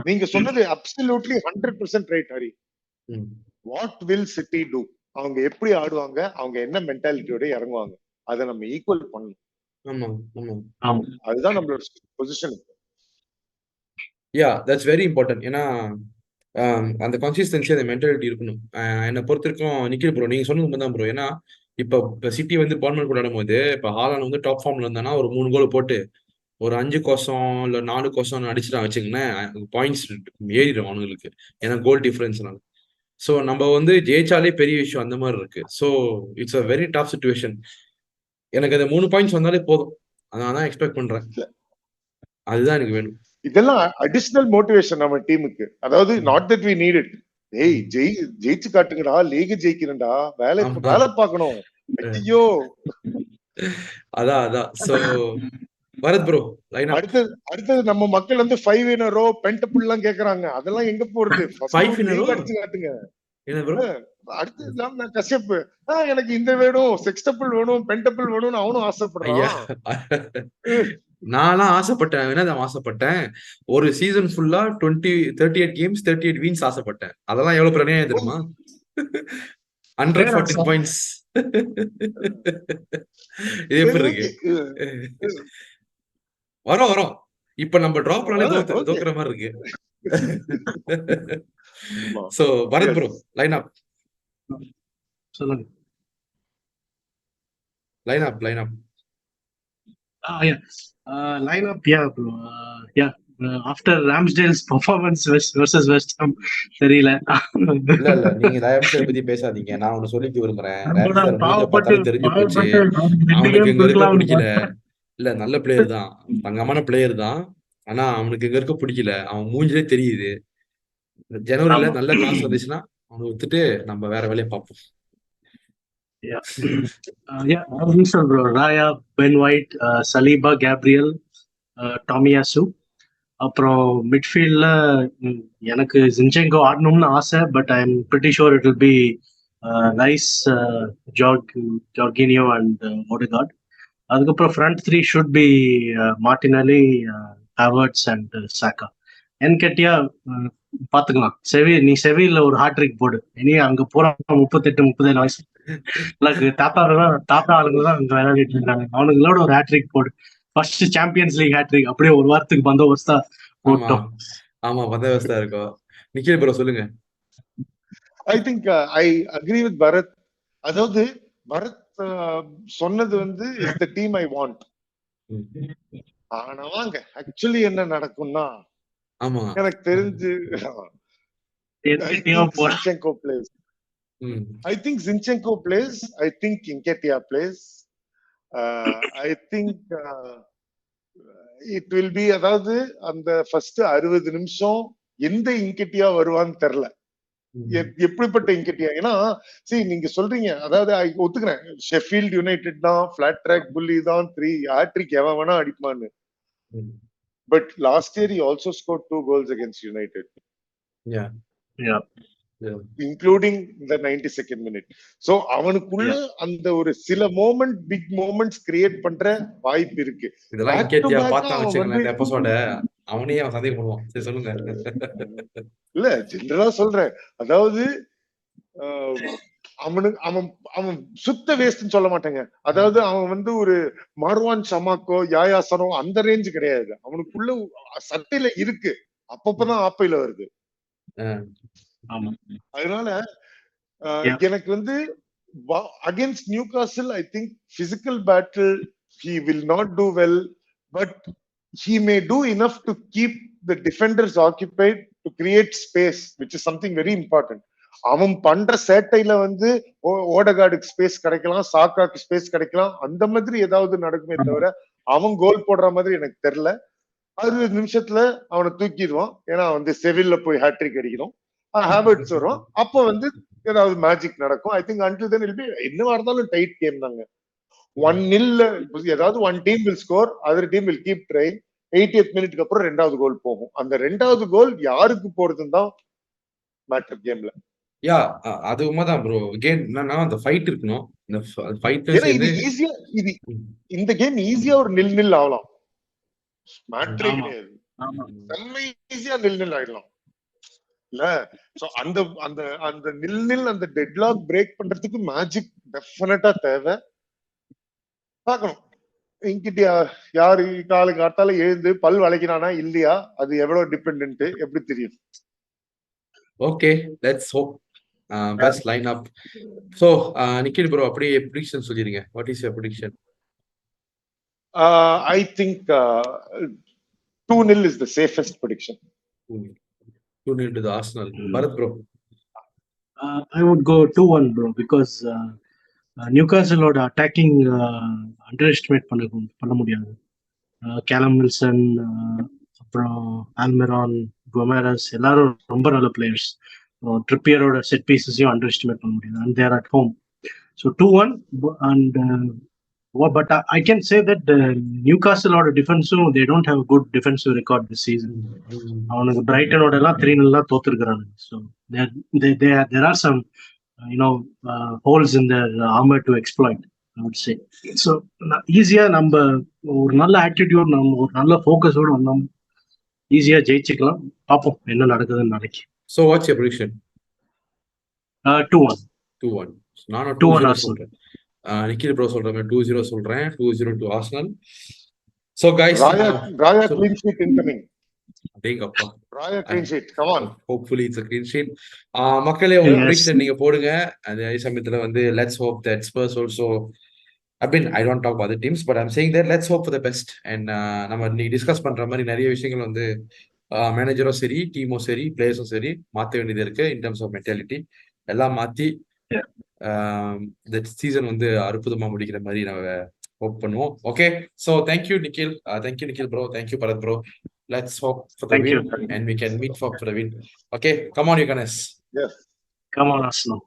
நீங்க சொன்னது absolutely 100% right Hari. What will City do? அவங்க எப்படி ஆடுவாங்க, அவங்க என்ன மென்டாலிட்டியோட இறங்குவாங்க, அதை நம்ம ஈக்குவல் பண்ணணும். அதுதான் நம்மளோட position. Yeah, that's very important. ஏன்னா அந்த கன்சிஸ்டன்சி, அந்த மென்டாலிட்டி இருக்கணும். என்னை பொறுத்த வரைக்கும் நிக்கில் ப்ரோ நீங்க சொன்னது தான் ப்ரோ. ஏன்னா இப்போ சிட்டி வந்து போர்ன்மவுத் கூட ஆடும்போது, இப்போ ஹாலாண்ட் வந்து டாப் ஃபார்ம்ல இருந்தானா ஒரு 3 கோல் போட்டு ஒரு 5 கோசம் இல்ல 4 கோசம் அடிச்சுட்டான் வச்சுக்கோங்களேன், பாயிண்ட்ஸ் ஏறிடும் அவங்களுக்கு. ஏன்னா கோல் டிஃபரன்ஸ்னால. ஸோ நம்ம வந்து ஜெயிச்சாலே பெரிய விஷயம் அந்த மாதிரி இருக்கு. So it's a very tough situation. எனக்கு அந்த 3 பாயிண்ட்ஸ் வந்தாலே போதும், நான் தான் எக்ஸ்பெக்ட் பண்றேன். அதுதான் எனக்கு வேணும். இதெல்லாம் அடிஷனல் மோட்டிவேஷன் நம்ம டீமுக்கு. அதாவது not that we need it. ஏய் ஜெயிச்சு காட்டுங்கடா, லீக் ஜெயிக்கிறேன்டா, வேலை பார்க்கணும். ஐயோ, அதான். So Bharat bro, line up. அடுத்தது நம்ம மக்கள் வந்து 5 in a row பென்டபிள் எல்லாம் கேக்குறாங்க. அதெல்லாம் எங்க போறது? ஃபர்ஸ்ட் லீக் அடிச்சு காட்டுங்க. என்ன ப்ரோ? அடுத்து நான் கஷ்யப், எனக்கு இந்த வேணும், செக்ஸ்டபிள் வேணும், பென்டபிள் வேணும்னு அவனும் ஆசைப்படுறான். நான்லாம் ஆசைப்பட்டேன். என்னதான் ஆசைப்பட்டேன்? ஒரு சீசன் ஃபுல்லா 38 கேம்ஸ் 38 வின்ஸ் ஆசைப்பட்டேன். அதெல்லாம் எவ்வளவு பிரணையா தெரியுமா? 114 பாயிண்ட்ஸ். இது எப்படி இருக்கு? வரோம். இப்ப நம்ம டிராப்னாலே தோக்குற மாதிரி இருக்கு. So Bharat bro, line up சொல்லுங்க. Line up line up bro. After ராம்ஸ்டேல்ஸ் பெர்ஃபார்மன்ஸ் வெர்சஸ் வெஸ்ட் ஹாம் தெரியல. இல்ல நீங்க ராம்ஸ்டேல் பத்தி பேசாதீங்க. நான் ஒன்னு சொல்லிக்க விரும்புறேன். ராம்ஸ்டேல் மூஞ்ச பார்த்தாலே தெரிஞ்சு போச்சு அவனுக்கு இங்க இருக்க பிடிக்கல. இல்ல, நல்ல பிளேயர் தான், தங்கமான பிளேயர் தான். ஆனா அவனுக்கு இங்க இருக்க பிடிக்கல. அவன் மூஞ்சிலே தெரியுது. ஜனவரில நல்ல காசு வந்துச்சுன்னா அவனை விட்டுட்டு நம்ம வேற வேலையை பார்ப்போம். bro. Raya, Ben White, Saliba, Gabriel, Tomiyasu. அப்புறம் மிட்ஃபீல்ட்ல எனக்கு ஜின்செங்கோ ஆடணும்னு ஆசை. But I am pretty sure it will be Rice, Jorginho and Odegaard. அதுக்கப்புறம் front 3 should be Martinelli, Havertz and Saka. Nketiah பாத்துக்கலாம். நீ செவில ஒரு ஹாட்ரிக் போடு. இனி அங்க போற 38-37 வயசு தாத்தா ஆளுங்க தான் அங்க விளையாடிட்டு இருக்காங்க. அவனுங்களோட ஒரு ஹாட்ரிக் போடு. ஃபர்ஸ்ட் சாம்பியன்ஸ் லீக் ஹாட்ரிக் அப்படியே ஒரு வாரத்துக்கு பந்தோபஸ்தா போட்டோம். ஆமா, பந்தோபஸ்தா இருக்கும். நிக்கில் ப்ரோ சொல்லுங்க. I think I agree with Bharath. அதாவது பரத் சொன்னது வந்து is the team I want. ஆனா வாங்க ஆக்சுவலி என்ன நடக்கும்னா, ஆமா, எனக்கு தெரிஞ்சு zinchenko plays. I think zinchenko plays. I think Nketiah plays. I think it will be, அதாவது அந்த ஃபர்ஸ்ட் 60 நிமிஷம் எந்த இன்கெட்டியா வருவான்னு தெரியல, எப்படிப்பட்ட இன்கெட்டியா. ஏன்னா நீங்க சொல்றீங்க, அதாவது ஒத்துக்கிறேன், ஷெஃபீல்ட் யுனைடெட் தான், பிளாட் ட்ராக் புல்லி தான், 3 ஹாட்ரிக் எவன் வேணா அடிப்பான்னு. But last year he also scored 2 goals against United. Yeah. Including இந்த 92nd மினிட். சோ அவனுக்குள்ள அந்த ஒரு சில பிக் மோமெண்ட்ஸ் கிரியேட் பண்ற வாய்ப்பு இருக்கு. இதெல்லாம் பேக் டு இன்கேத்தியா பேக் பார்த்தான் அவன் வச்சுக்கோங்களேன் வந்து இந்த எபிசோட, அவனையே அவன் சந்தேகப்படுவான். சரி சொல்லுங்க. இல்ல ஜெனரலா சொல்றேன். அதாவது அவன் சுத்த வேஸ்ட்னு சொல்ல மாட்டேங்க. அதாவது அவன் வந்து ஒரு மர்வான் ஷமாக்கோ யாயாசனோ அந்த ரேஞ்சு கிடையாது. அவனுக்குள்ள சட்டையில இருக்கு, அப்பப்பதான் ஆப்பையில வருது. அதனால எனக்கு வந்து against Newcastle, I think physical battle he will not do well, but he may do enough to keep the defenders occupied to create space, which is something very important. அவன் பண்ற சேட்டையில வந்து ஓடகார்டுக்கு ஸ்பேஸ் கிடைக்கலாம், சாக்காக்கு ஸ்பேஸ் கிடைக்கலாம், அந்த மாதிரி ஏதாவது நடக்குமே தவிர அவன் கோல் போடுற மாதிரி எனக்கு தெரியல. 60 நிமிஷத்துல அவனை தூக்கிடுவான். ஏன்னா வந்து செவில்ல போய் ஹேட்ரிக் அடிக்கணும், ஹேபிட்ஸ் வரும், அப்ப வந்து ஏதாவது மேஜிக் நடக்கும். I think until then it'll be என்னவா இருந்தாலும் டைட் கேம் தாங்க. 1-0 ஏதாவது one team will score, other team will keep trying. 80th மினிட்க்கு அப்புறம் 2வது கோல் போகும். அந்த 2வது கோல் யாருக்கு போறதுன்னு தான் மேட்டர் கேம்ல. யா அது உண்மைதான் ப்ரோ. அகைன் என்னன்னா அந்த ஃபைட் இருக்கணும். இந்த ஃபைட் ஏன்னா இது ஈஸியா இந்த கேம் ஈஸியா ஒரு 0-0 ஆகலாம். மேட்டரே கிடையாது, செம்ம ஈஸியா 0-0 ஆயிடலாம் இல்ல. சோ அந்த அந்த அந்த 0-0 அந்த டெட்லாக் பிரேக் பண்றதுக்கு மேஜிக் டெஃபினட்டா தேவை. பார்க்கணும் இங்கிட்ட யாரு காலுக்கு காத்தால எழுந்து பல் வளைக்கிறானா இல்லையா, அது எவ்வளவு டிபெண்ட் எப்படி தெரியும். Okay, let's hope best line up. So Nikhil bro அப்படியே ப்ரெடிக்ஷன் சொல்லிருங்க. What is your prediction? I think 2-0 is the safest prediction. 2-0 to the Arsenal. Barath bro? I would go 2-1 bro, because Newcastle ஓட attacking under பண்ண முடியாது. Callum Wilson, அப்புறம் ஆல்மெரான், கொமேரஸ் எல்லாரும் ரொம்ப நல்ல players. ட்ரிப்பியரோட செட் பீசஸையும் அண்டர் எஸ்டிமேட் பண்ண முடியாது. And there at home. So 2-1. And but I can say that Newcastle ஓட டிஃபென்ஸும் they don't have a good defensive record this season. அவனுக்கு பிரைட்டனோட எல்லாம் 3-0 தோத்துருக்காங்க. So there are some holes in their armor to exploit, I would say. So ஈஸியா நம்ம ஒரு நல்ல attitude, நம்ம ஒரு நல்ல ஃபோக்கஸோட வந்தோம், ஈஸியா ஜெயிச்சுக்கலாம். பார்ப்போம் என்ன நடக்குதுன்னு நாளைக்கு. So what's your prediction? 2-1. 2-1. நானும் 2-1 சொல்றேன். நிக்கில் ப்ரோ சொல்ற மாதிரி 2-0 சொல்றேன். 2-0 to Arsenal. So guys, Raya clean sheet incoming. அடேங்கப்பா, Raya clean sheet, come on. Hopefully it's a clean sheet. மக்களே உங்க prediction நீங்க போடுங்க. அதே சமயத்துல வந்து let's hope that Spurs also, I don't talk about the teams, but I'm saying that let's hope for the best. And நம்ம நீ discuss பண்ற மாதிரி நிறைய விஷயங்கள் வந்து மேனேஜரும் சரி, டீமும் சரி, பிளேயர்ஸும் சரி மாற்ற வேண்டியது இருக்கு. இன் டர்ம்ஸ் ஆஃப் மென்டாலிட்டி எல்லாம் மாத்தி இந்த சீசன் வந்து அற்புதமா முடிக்கிற மாதிரி நம்ம ஹோப் பண்ணுவோம். Okay, so thank you Nikhil, bro, thank you Bharath bro. Let's hope for the win and we can meet for the win. Okay, come on you guys. Yes, come on Arsenal.